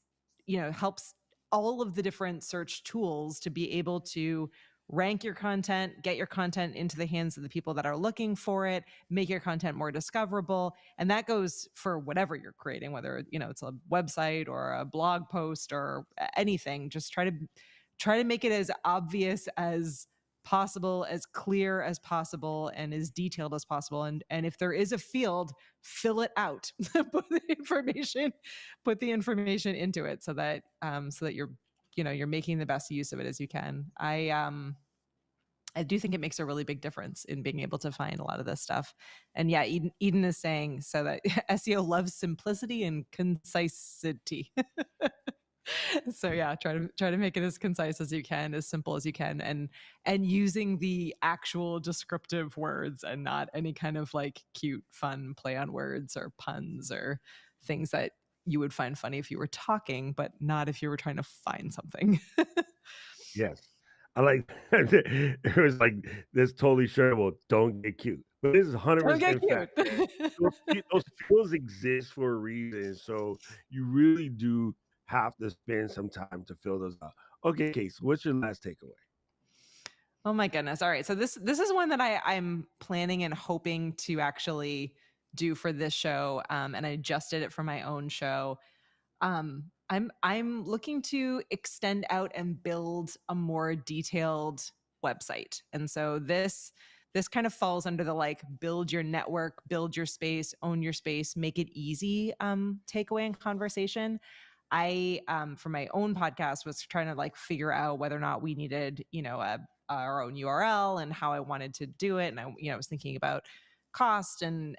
all of the different search tools to be able to rank your content, get your content into the hands of the people that are looking for it, make your content more discoverable. And that goes for whatever you're creating, whether, it's a website or a blog post or anything. Just try to make it as obvious as possible, as clear as possible, and as detailed as possible. And if there is a field, fill it out. Put the information into it, so that you're making the best use of it as you can. I do think it makes a really big difference in being able to find a lot of this stuff. And yeah, Eden is saying so that SEO loves simplicity and concisity. So yeah, try to make it as concise as you can, as simple as you can, and using the actual descriptive words and not any kind of like cute fun play on words or puns or things that you would find funny if you were talking, but not if you were trying to find something. Yes. I like it was like this totally shareable. Don't get cute. But this is Don't get 100% fact. cute. Those fields exist for a reason. So you really do have to spend some time to fill those out. Okay, Case, what's your last takeaway? Oh my goodness. All right. So this is one that I'm planning and hoping to actually do for this show. And I just did it for my own show. I'm looking to extend out and build a more detailed website. And so this kind of falls under the like build your network, build your space, own your space, make it easy takeaway and conversation. I for my own podcast was trying to like figure out whether or not we needed, our own URL and how I wanted to do it. And I was thinking about cost and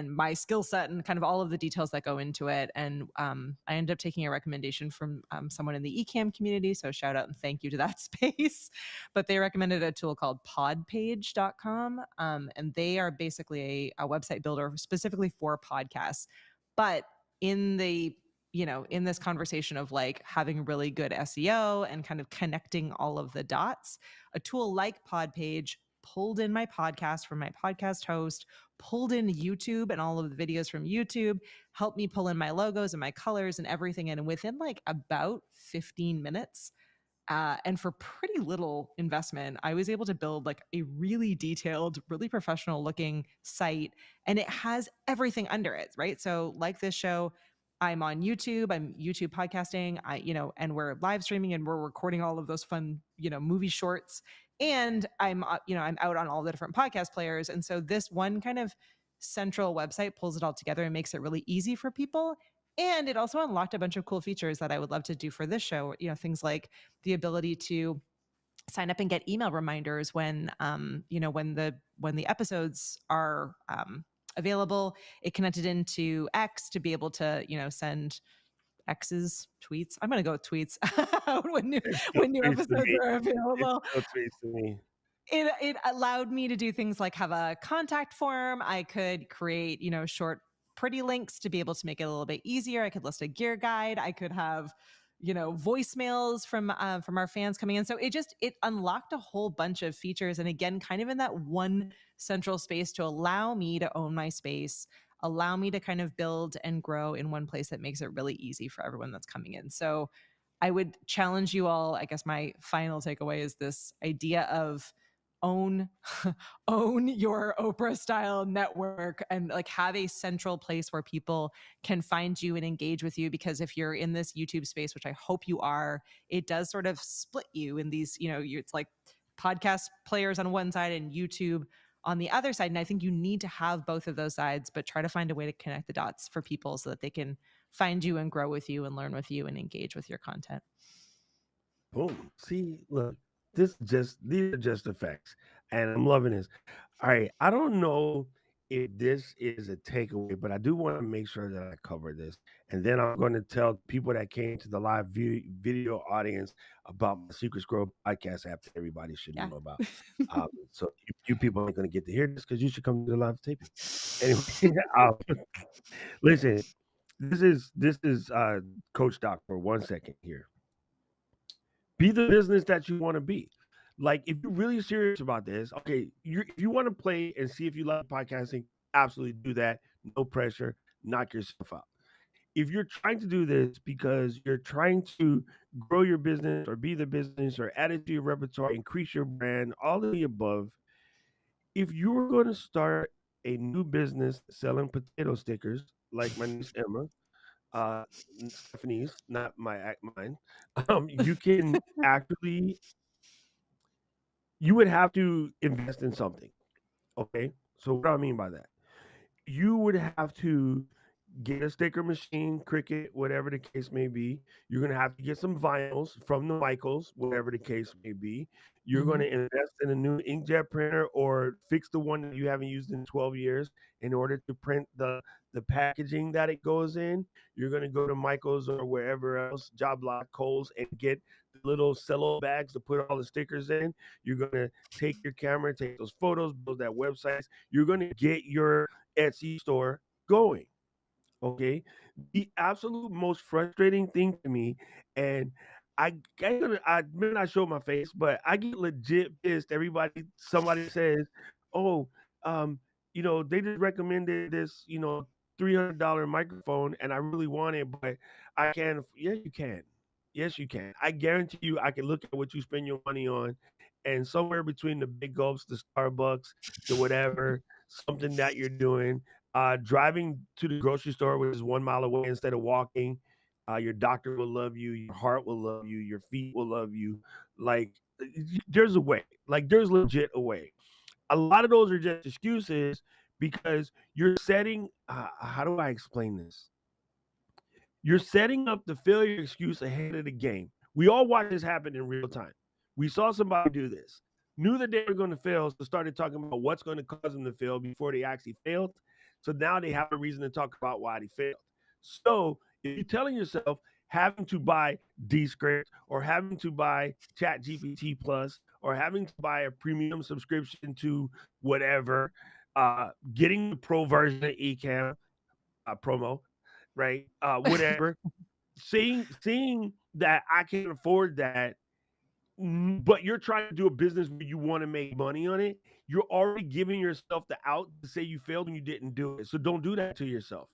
my skill set and kind of all of the details that go into it. And I ended up taking a recommendation from someone in the Ecamm community. So shout out and thank you to that space. But they recommended a tool called podpage.com. And they are basically a website builder specifically for podcasts. But in the in this conversation of like having really good SEO and kind of connecting all of the dots, a tool like Podpage pulled in my podcast from my podcast host, pulled in YouTube and all of the videos from YouTube, helped me pull in my logos and my colors and everything. And within like about 15 minutes, and for pretty little investment, I was able to build like a really detailed, really professional looking site. And it has everything under it, right? So, like this show, I'm on YouTube, I'm YouTube podcasting, and we're live streaming and we're recording all of those fun, movie shorts. And I'm out on all the different podcast players. And so this one kind of central website pulls it all together and makes it really easy for people. And it also unlocked a bunch of cool features that I would love to do for this show. Things like the ability to sign up and get email reminders when when the episodes are available. It connected into X to be able to send X's, tweets. I'm gonna go with tweets when new It's still when new tweets to episodes me. are It's available. still tweets to me. It allowed me to do things like have a contact form. I could create, short pretty links to be able to make it a little bit easier. I could list a gear guide. I could have, voicemails from our fans coming in. So it unlocked a whole bunch of features, and again, kind of in that one central space to allow me to own my space, allow me to kind of build and grow in one place that makes it really easy for everyone that's coming in. So I would challenge you all. I guess my final takeaway is this idea of own own your Oprah style network, and like have a central place where people can find you and engage with you. Because if you're in this YouTube space, which I hope you are, it does sort of split you in these, it's like podcast players on one side and YouTube on the other side. And I think you need to have both of those sides, but try to find a way to connect the dots for people so that they can find you and grow with you and learn with you and engage with your content. Boom. See, look, these are just the facts, and I'm loving this. All right, I don't know if this is a takeaway, but I do want to make sure that I cover this, and then I'm going to tell people that came to the live video audience about my Secret Scroll podcast app that everybody should Yeah. know about. So you people aren't going to get to hear this because you should come to the live taping. Anyway, um, listen, this is Coach Doc for 1 second here. Be the business that you want to be. Like, if you're really serious about this, okay, if you want to play and see if you like podcasting, absolutely do that. No pressure. Knock yourself out. If you're trying to do this because you're trying to grow your business or be the business or add it to your repertoire, increase your brand, all of the above, if you were going to start a new business selling potato stickers, like my niece Emma, uh, Stephanie's, not mine, you can actually you would have to invest in something. Okay. So what do I mean by that? You would have to get a sticker machine, Cricut, whatever the case may be. You're going to have to get some vinyls from the Michaels, whatever the case may be. You're going Mhm. to invest in a new inkjet printer or fix the one that you haven't used in 12 years in order to print the packaging that it goes in. You're going to go to Michaels or wherever else, Job Lot, Kohl's, and get the little cello bags to put all the stickers in. You're going to take your camera, take those photos, build that website. You're going to get your Etsy store going. Okay. The absolute most frustrating thing to me, and I may not show my face, but I get legit pissed. Somebody says, "Oh, um, they just recommended this, $300 microphone, and I really want it, but I can't." Yeah, you can. Yes, you can. I guarantee you, I can look at what you spend your money on, and somewhere between the big gulps, the Starbucks, the whatever, something that you're doing, driving to the grocery store, which is 1 mile away instead of walking. Your doctor will love you. Your heart will love you. Your feet will love you. Like, there's a way. Like, there's legit a way. A lot of those are just excuses because you're setting. How do I explain this? You're setting up the failure excuse ahead of the game. We all watch this happen in real time. We saw somebody do this, knew that they were going to fail, so started talking about what's going to cause them to fail before they actually failed. So now they have a reason to talk about why they failed. So if you're telling yourself having to buy Descript or having to buy Chat GPT Plus or having to buy a premium subscription to whatever, getting the pro version of Ecamm, promo, right? Whatever. Seeing that I can't afford that, but you're trying to do a business where you want to make money on it, you're already giving yourself the out to say you failed and you didn't do it. So don't do that to yourself.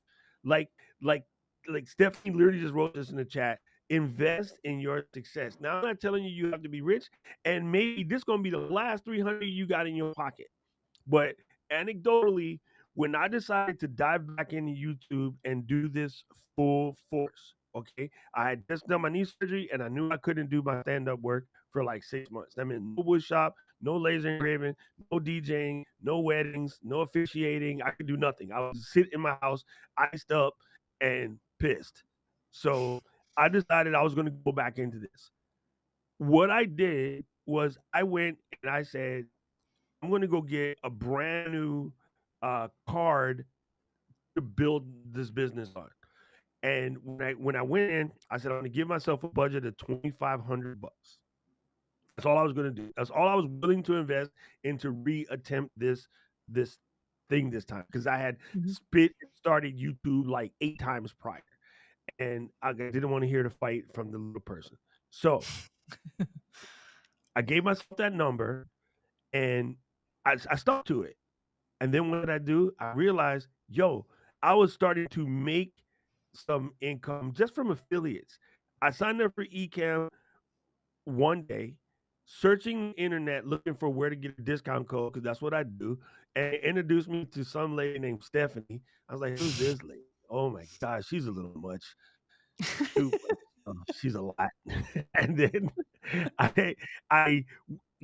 Like, like, like Stephanie literally just wrote this in the chat. Invest in your success. Now I'm not telling you you have to be rich, and maybe this is gonna be the last 300 you got in your pocket. But anecdotally, when I decided to dive back into YouTube and do this full force, okay, I had just done my knee surgery and I knew I couldn't do my stand up work for like 6 months. That meant no wood shop, no laser engraving, no DJing, no weddings, no officiating. I could do nothing. I would sit in my house, iced up and pissed. So I decided I was going to go back into this. What I did was I went and I said, I'm going to go get a brand new card to build this business on. And when I went in, I said I'm gonna give myself a budget of $2,500. That's all I was gonna do. That's all I was willing to invest and to reattempt this thing this time because I had Mhm. spit and started YouTube like 8 times prior, and I didn't want to hear the fight from the little person. So I gave myself that number, and I stuck to it. And then what did I do? I realized, yo, I was starting to make some income just from affiliates. I signed up for Ecamm one day, searching the internet looking for where to get a discount code because that's what I do. And it introduced me to some lady named Stephanie. I was like, who's this lady? Oh my gosh, she's a little much. Too much. Oh, she's a lot. And then I I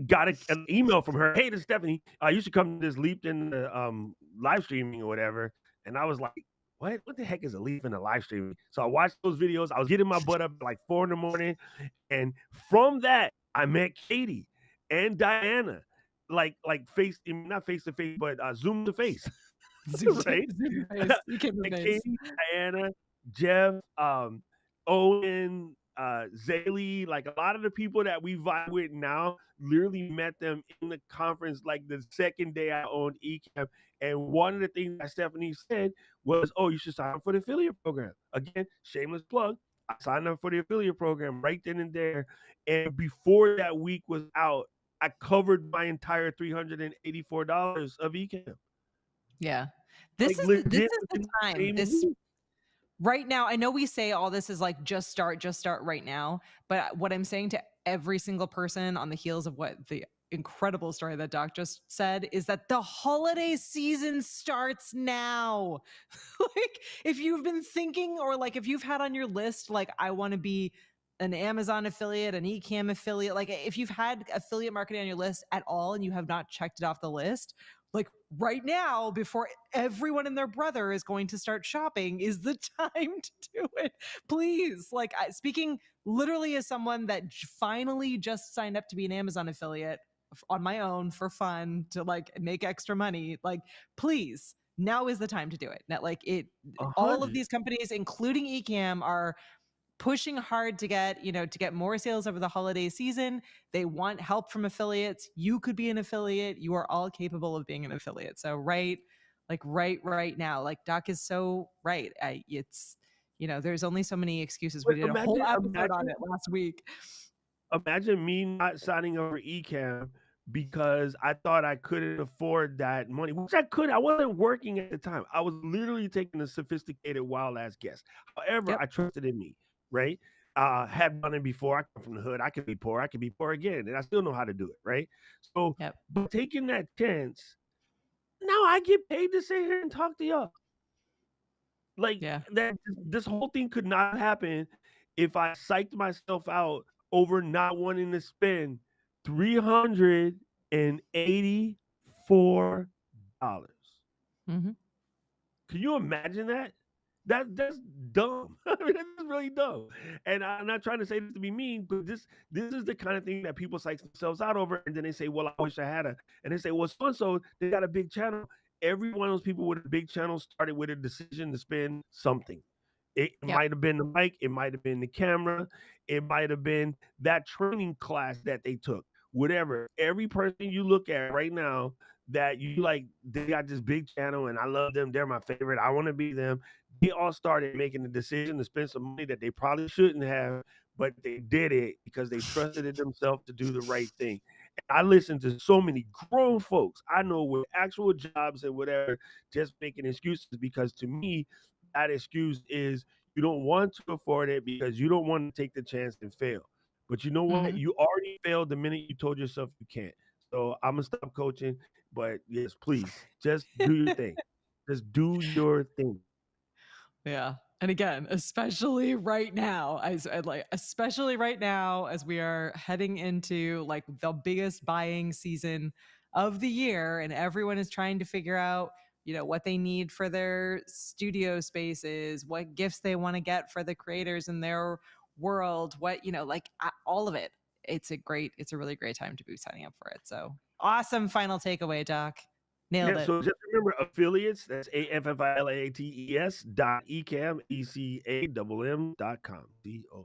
got an email from her. Hey, this is Stephanie. You should come to this Leaped in the live streaming or whatever. And I was like, what? What the heck is a Leap in the live streaming? So I watched those videos. I was getting my butt up at like 4 in the morning. And from that, I met Katie and Diana. Like not face to face, but Zoom to face. Right? Zoom face. You came to Like face. Katie, Diana, Jeff, Owen, Zaylee, like a lot of the people that we vibe with now, literally met them in the conference like the second day I owned Ecamm. And one of the things that Stephanie said was, "Oh, you should sign up for the affiliate program." Again, shameless plug. I signed up for the affiliate program right then and there. And before that week was out, I covered my entire $384 of Ecamm. Yeah. Like This legit is the within the time. same This week. right now, I know we say all this is like just start right now, but what I'm saying to every single person on the heels of what the incredible story that Doc just said is that the holiday season starts now. Like if you've been thinking or like if you've had on your list like I want to be an Amazon affiliate, an Ecamm affiliate, like if you've had affiliate marketing on your list at all and you have not checked it off the list, like right now before everyone and their brother is going to start shopping is the time to do it, please. Like speaking literally as someone that finally just signed up to be an Amazon affiliate on my own for fun to like make extra money, like please, now is the time to do it. That like it, A all of hundred. these companies including Ecamm are pushing hard to get, to get more sales over the holiday season. They want help from affiliates. You could be an affiliate. You are all capable of being an affiliate. So right now, like Doc is so right. It's, there's only so many excuses. We But did a whole imagine, episode on imagine, it last week. imagine me not signing up for Ecamm because I thought I couldn't afford that money, which I could. I wasn't working at the time. I was literally taking a sophisticated wild ass guess. However, Yep. I trusted in me, right? Have done it before. I come from the hood. I could be poor. I could be poor again, and I still know how to do it, right? So, Yep. but taking that chance, now I get paid to sit here and talk to y'all. Like Yeah. that, this whole thing could not happen if I psyched myself out over not wanting to spend $384. Mm-hmm. Can you imagine that? That's dumb. I mean, that's really dumb. And I'm not trying to say this to be mean, but this is the kind of thing that people psych themselves out over, and then they say, "Well, I wish I had a," and they say, "Well, so and so they got a big channel." Every one of those people with a big channel started with a decision to spend something. It Yep. might have been the mic, it might have been the camera, it might have been that training class that they took. Whatever. Every person you look at right now that you like, they got this big channel and I love them. They're my favorite. I want to be them. They all started making the decision to spend some money that they probably shouldn't have, but they did it because they trusted in themselves to do the right thing. And I listen to so many grown folks I know with actual jobs and whatever, just making excuses because to me, that excuse is you don't want to afford it because you don't want to take the chance and fail. But you know what? Mm-hmm. You already failed the minute you told yourself you can't. So I'm gonna stop coaching. But yes, please, just do your thing. Just do your thing. Yeah. And again, especially right now, especially right now, as we are heading into like the biggest buying season of the year, and everyone is trying to figure out, what they need for their studio spaces, what gifts they want to get for the creators in their world, what, all of it. It's a really great time to be signing up for it. So awesome final takeaway, Doc. Nailed Yeah, it. so just remember affiliates, that's AFFILATES dot Ecamm, ECAMM.com. COM.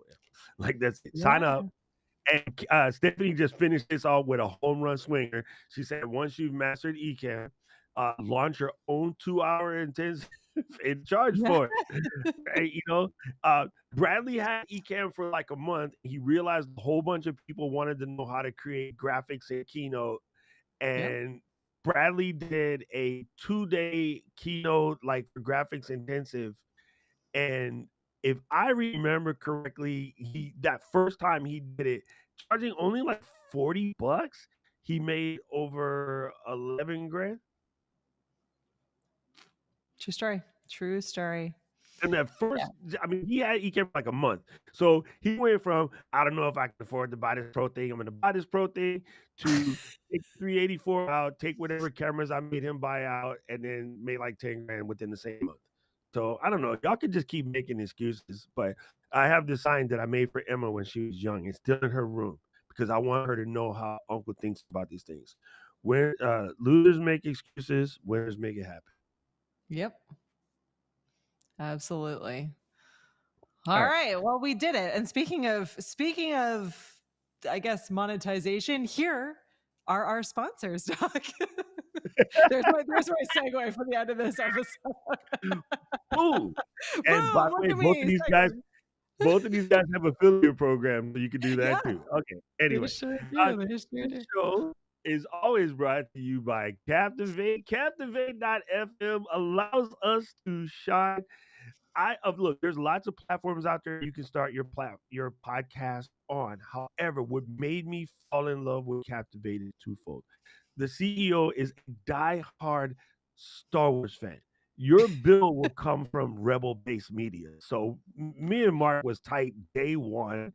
Like that's it. Sign Yeah. up. And Stephanie just finished this off with a home run swinger. She said once you've mastered Ecamm, launch your own 2 hour intensive and charge Yeah. for it. Right, Bradley had Ecamm for like a month. He realized a whole bunch of people wanted to know how to create graphics in Keynote, Yep. and Bradley did a 2-day keynote like for graphics intensive. And if I remember correctly, he that first time he did it, charging only like $40, he made over 11 grand. True story. True story. And that Yeah. first, I mean, he had Ecamm for like a month. So he went from, I don't know if I can afford to buy this pro thing. I'm going to buy this pro thing to take 384 out, take whatever cameras I made him buy out, and then made like 10 grand within the same month. So I don't know. Y'all could just keep making excuses, but I have this sign that I made for Emma when she was young. It's still in her room because I want her to know how Uncle thinks about these things. Where losers make excuses, winners make it happen. Yep. Absolutely. All All right. right. Well, we did it. And speaking of, I guess monetization, here are our sponsors, Doc. there's my segue for the end of this episode. Ooh. And by Boom! the Look way, at me. Segue. both of these guys have affiliate programs, so you can do Yeah, that too. Okay. they Anyway, sure uh, do. They sure this do. show is always brought to you by Captivate. Captivate.fm allows us to shine. Look, there's lots of platforms out there you can start your podcast on. However, what made me fall in love with Captivate is twofold. The CEO is a diehard Star Wars fan. Your bill will come from Rebel Base Media. So me and Mark was tight day one.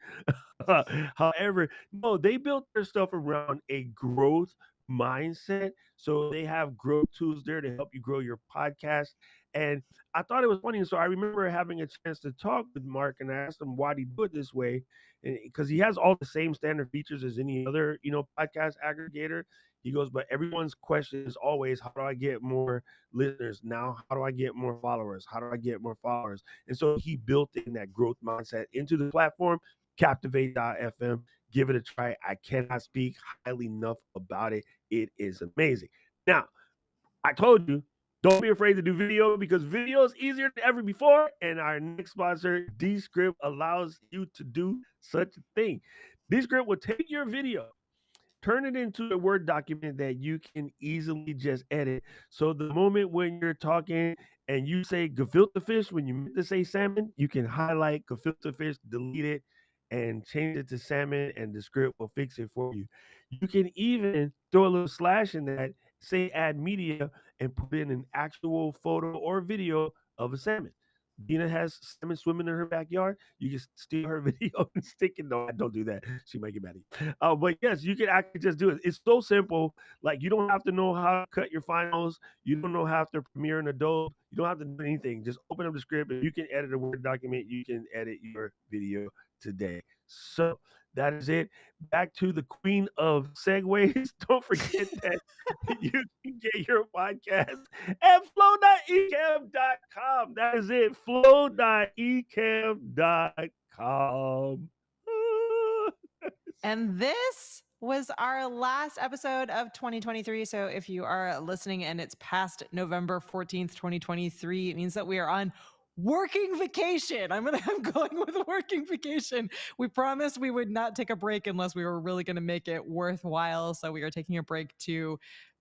However, no, they built their stuff around a growth mindset. So they have growth tools there to help you grow your podcast. And I thought it was funny. So I remember having a chance to talk with Mark, and I asked him why he do it this way, because he has all the same standard features as any other, podcast aggregator. He goes, but everyone's question is always, how do I get more listeners? Now, how do I get more followers? How do I get more followers? And so he built in that growth mindset into the platform, Captivate.fm. Give it a try. I cannot speak highly enough about it. It is amazing. Now, I told you, don't be afraid to do video because video is easier than ever before. And our next sponsor, Descript, allows you to do such a thing. Descript will take your video, turn it into a Word document that you can easily just edit. So the moment when you're talking and you say gefilte fish when you meant to say salmon, you can highlight gefilte fish, delete it, and change it to salmon, and the script will fix it for you. You can even throw a little slash in that, say add media, and put in an actual photo or video of a salmon. Dina has salmon swimming in her backyard. You can steal her video and stick it. No, I don't do that. She might get mad at you. But yes, you can actually just do it. It's so simple. Like you don't have to know how to cut your finals. You don't know how to premiere an Adobe. You don't have to do anything. Just open up the script and you can edit a Word document. You can edit your video today. So that is it. Back to the queen of segues. Don't forget that you can get your podcast at flow.ecam.com. That is it. Flow.ecam.com. And this was our last episode of 2023. So if you are listening and it's past November 14th, 2023, it means that we are on working vacation. I'm going with working vacation. We promised we would not take a break unless we were really going to make it worthwhile. So we are taking a break to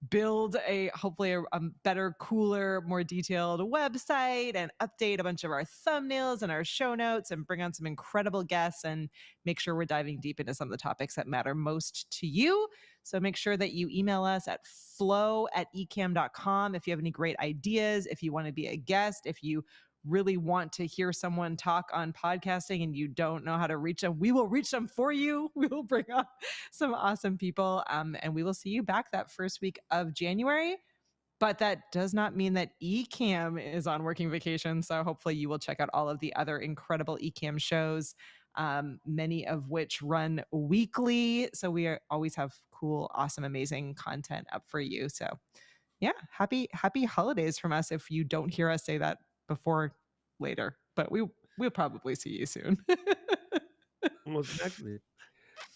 build hopefully a better, cooler, more detailed website and update a bunch of our thumbnails and our show notes and bring on some incredible guests and make sure we're diving deep into some of the topics that matter most to you. So make sure that you email us at flow@ecamm.com if you have any great ideas, if you want to be a guest, if you really want to hear someone talk on podcasting and you don't know how to reach them, we will reach them for you. We will bring on some awesome people. And we will see you back that first week of January. But that does not mean that Ecamm is on working vacation. So hopefully you will check out all of the other incredible Ecamm shows, many of which run weekly. So we always have cool, awesome, amazing content up for you. So yeah, happy holidays from us if you don't hear us say that before later. But we'll probably see you soon. Most naturally.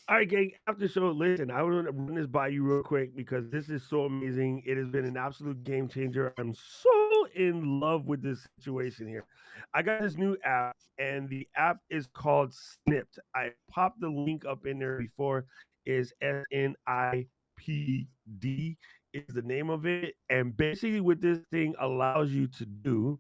All right, gang. After show, listen, I want to run this by you real quick because this is so amazing. It has been an absolute game changer. I'm so in love with this situation here. I got this new app, and the app is called Snipped. I popped the link up in there before. Is SNIPD is the name of it, and basically, what this thing allows you to do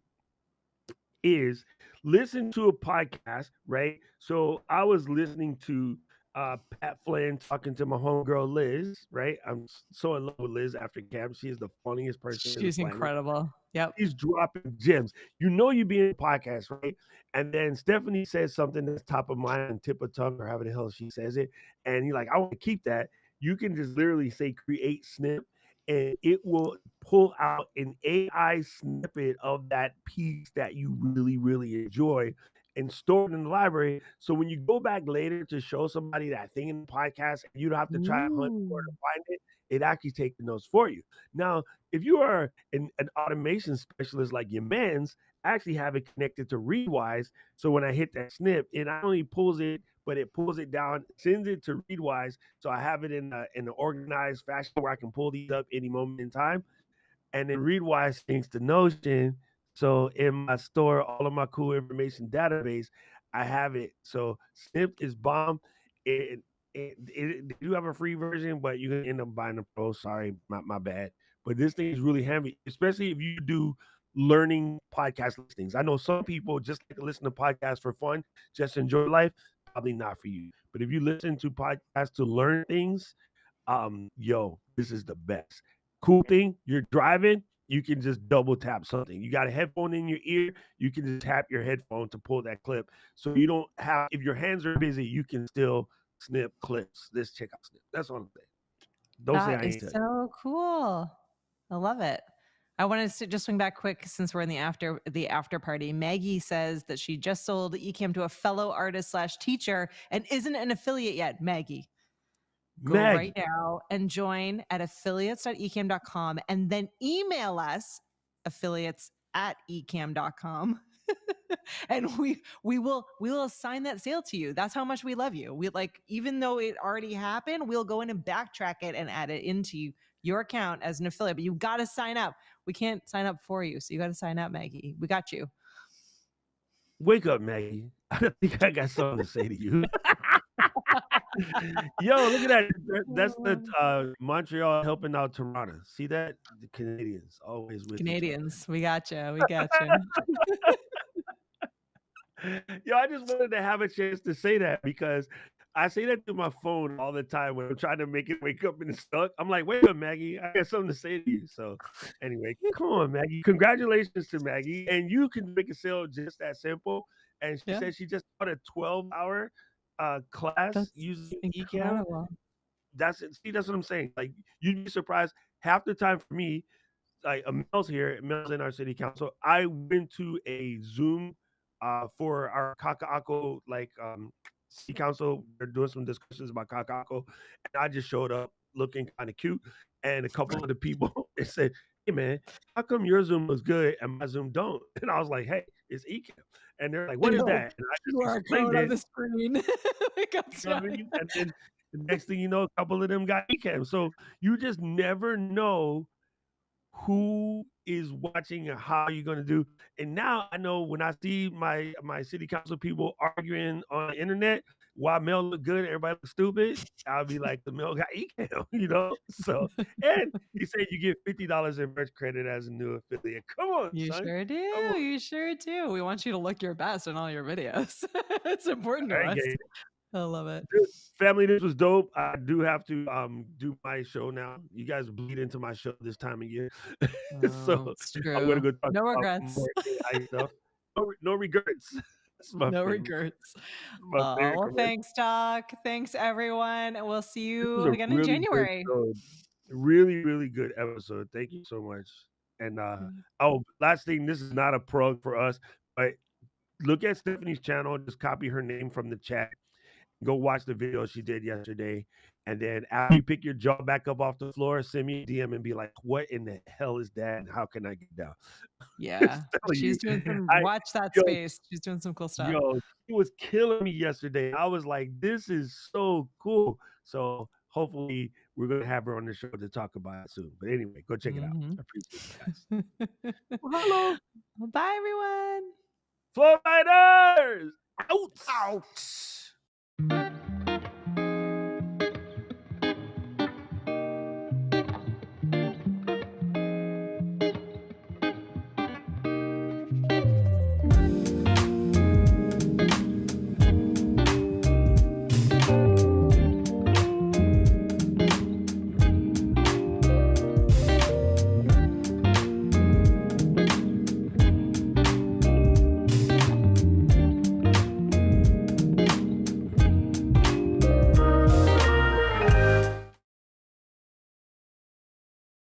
is listen to a podcast, right? So I was listening to Pat Flynn talking to my homegirl Liz, right? I'm so in love with Liz after camp. She is the funniest person in the She's planet. incredible. Yep. He's dropping gems. You know you be in a podcast, right? And then Stephanie says something that's top of mind and tip of tongue or however the hell she says it. And you're like, I want to keep that. You can just literally say create snip and it will pull out an AI snippet of that piece that you really, really enjoy and store it in the library. So when you go back later to show somebody that thing in the podcast, you don't have to try to hunt for it Ooh. to find it. It actually takes the notes for you. Now, if you are an automation specialist like your man's, I actually have it connected to Readwise. So when I hit that snip, it not only pulls it, but it pulls it down, sends it to Readwise. So I have it in an organized fashion where I can pull these up any moment in time. And then Readwise syncs to Notion. So in my store, all of my cool information database, I have it. So Snipped is bomb. It, they do have a free version, but you're gonna end up buying the pro. Sorry, my bad. But this thing is really heavy, especially if you do learning podcast listings. I know some people just like to listen to podcasts for fun, just enjoy life. Probably not for you. But if you listen to podcasts to learn things, yo, this is the best. Cool thing, you're driving, you can just double tap something. You got a headphone in your ear, you can just tap your headphone to pull that clip. So you don't have, if your hands are busy, you can still snip clips. Let's check out Snip. That's what I'm saying. Don't say That I is ain't tell you. so cool. I love it. I wanted to just swing back quick since we're in the after party. Maggie says that she just sold Ecamm to a fellow artist slash teacher and isn't an affiliate yet. Maggie, go right Maggie, now and join at affiliates.ecamm.com and then email us affiliates@ecamm.com. And we will assign that sale to you. That's how much we love you. We like, even though it already happened, we'll go in and backtrack it and add it into your account as an affiliate. But you got to sign up. We can't sign up for you, so you got to sign up, Maggie. We got you. wake up, Maggie. I think I got something to say to you. Yo, look at that. That's the Montreal helping out Toronto. See that? The Canadians always with each other. Canadians, we got you. We got you. Yo, I just wanted to have a chance to say that because I say that to my phone all the time when I'm trying to make it wake up and it's stuck. I'm like, wait up, Maggie. I got something to say to you. So anyway, come on, Maggie. Congratulations to Maggie. And you can make a sale just that simple. And she Yeah, said she just taught a 12-hour class that's using Ecamm. incredible. That's what I'm saying. Like you'd be surprised half the time for me, like Mel's here, Mel's in our city council. I went to a Zoom for our Kaka'ako city council. They're doing some discussions about Kaka'ako, and I just showed up looking kind of cute. And a couple of the people they said, "Hey man, how come your Zoom looks good and my Zoom don't?" And I was like, "Hey, it's Ecamm." And they're like, "What And is you're like, that?" And I just QR explained code on it. the screen. I got You know what I mean? And then the next thing you know, a couple of them got Ecamm. So you just never know who is watching and how you're going to do. And now I know when I see my city council people arguing on the internet while Mel look good and everybody look stupid, I'll be like, the Mel got Ecamm, you know. So and he said you get $50 in merch credit as a new affiliate. Come on, You son. sure do. Come on. You sure do. We want you to look your best in all your videos. It's important to All right, us. gang. I love it. Dude, family, this was dope. I do have to do my show now. You guys bleed into my show this time of year. So Oh, it's I'm gonna true. go talk No about regrets. more AI stuff. No regrets. That's No regrets. my Oh, favorite well, commercial. thanks, Doc. Thanks, everyone. We'll see This was you a again in really good January. show. Really, really good episode. Thank you so much. And oh, last thing, this is not a plug for us, but look at Stephanie's channel. Just copy her name from the chat. Go watch the video she did yesterday. And then after you pick your jaw back up off the floor, send me a DM and be like, "What in the hell is that? And how can I get down?" Yeah. Just telling She's you, doing some I watch that yo space. She's doing some cool stuff. yo, she was killing me yesterday. I was like, "This is so cool." So hopefully we're gonna have her on the show to talk about it soon. But anyway, go check it out. Mhm. I appreciate you guys. Well, hello, Well, bye everyone. Flow Riders! Out! Out.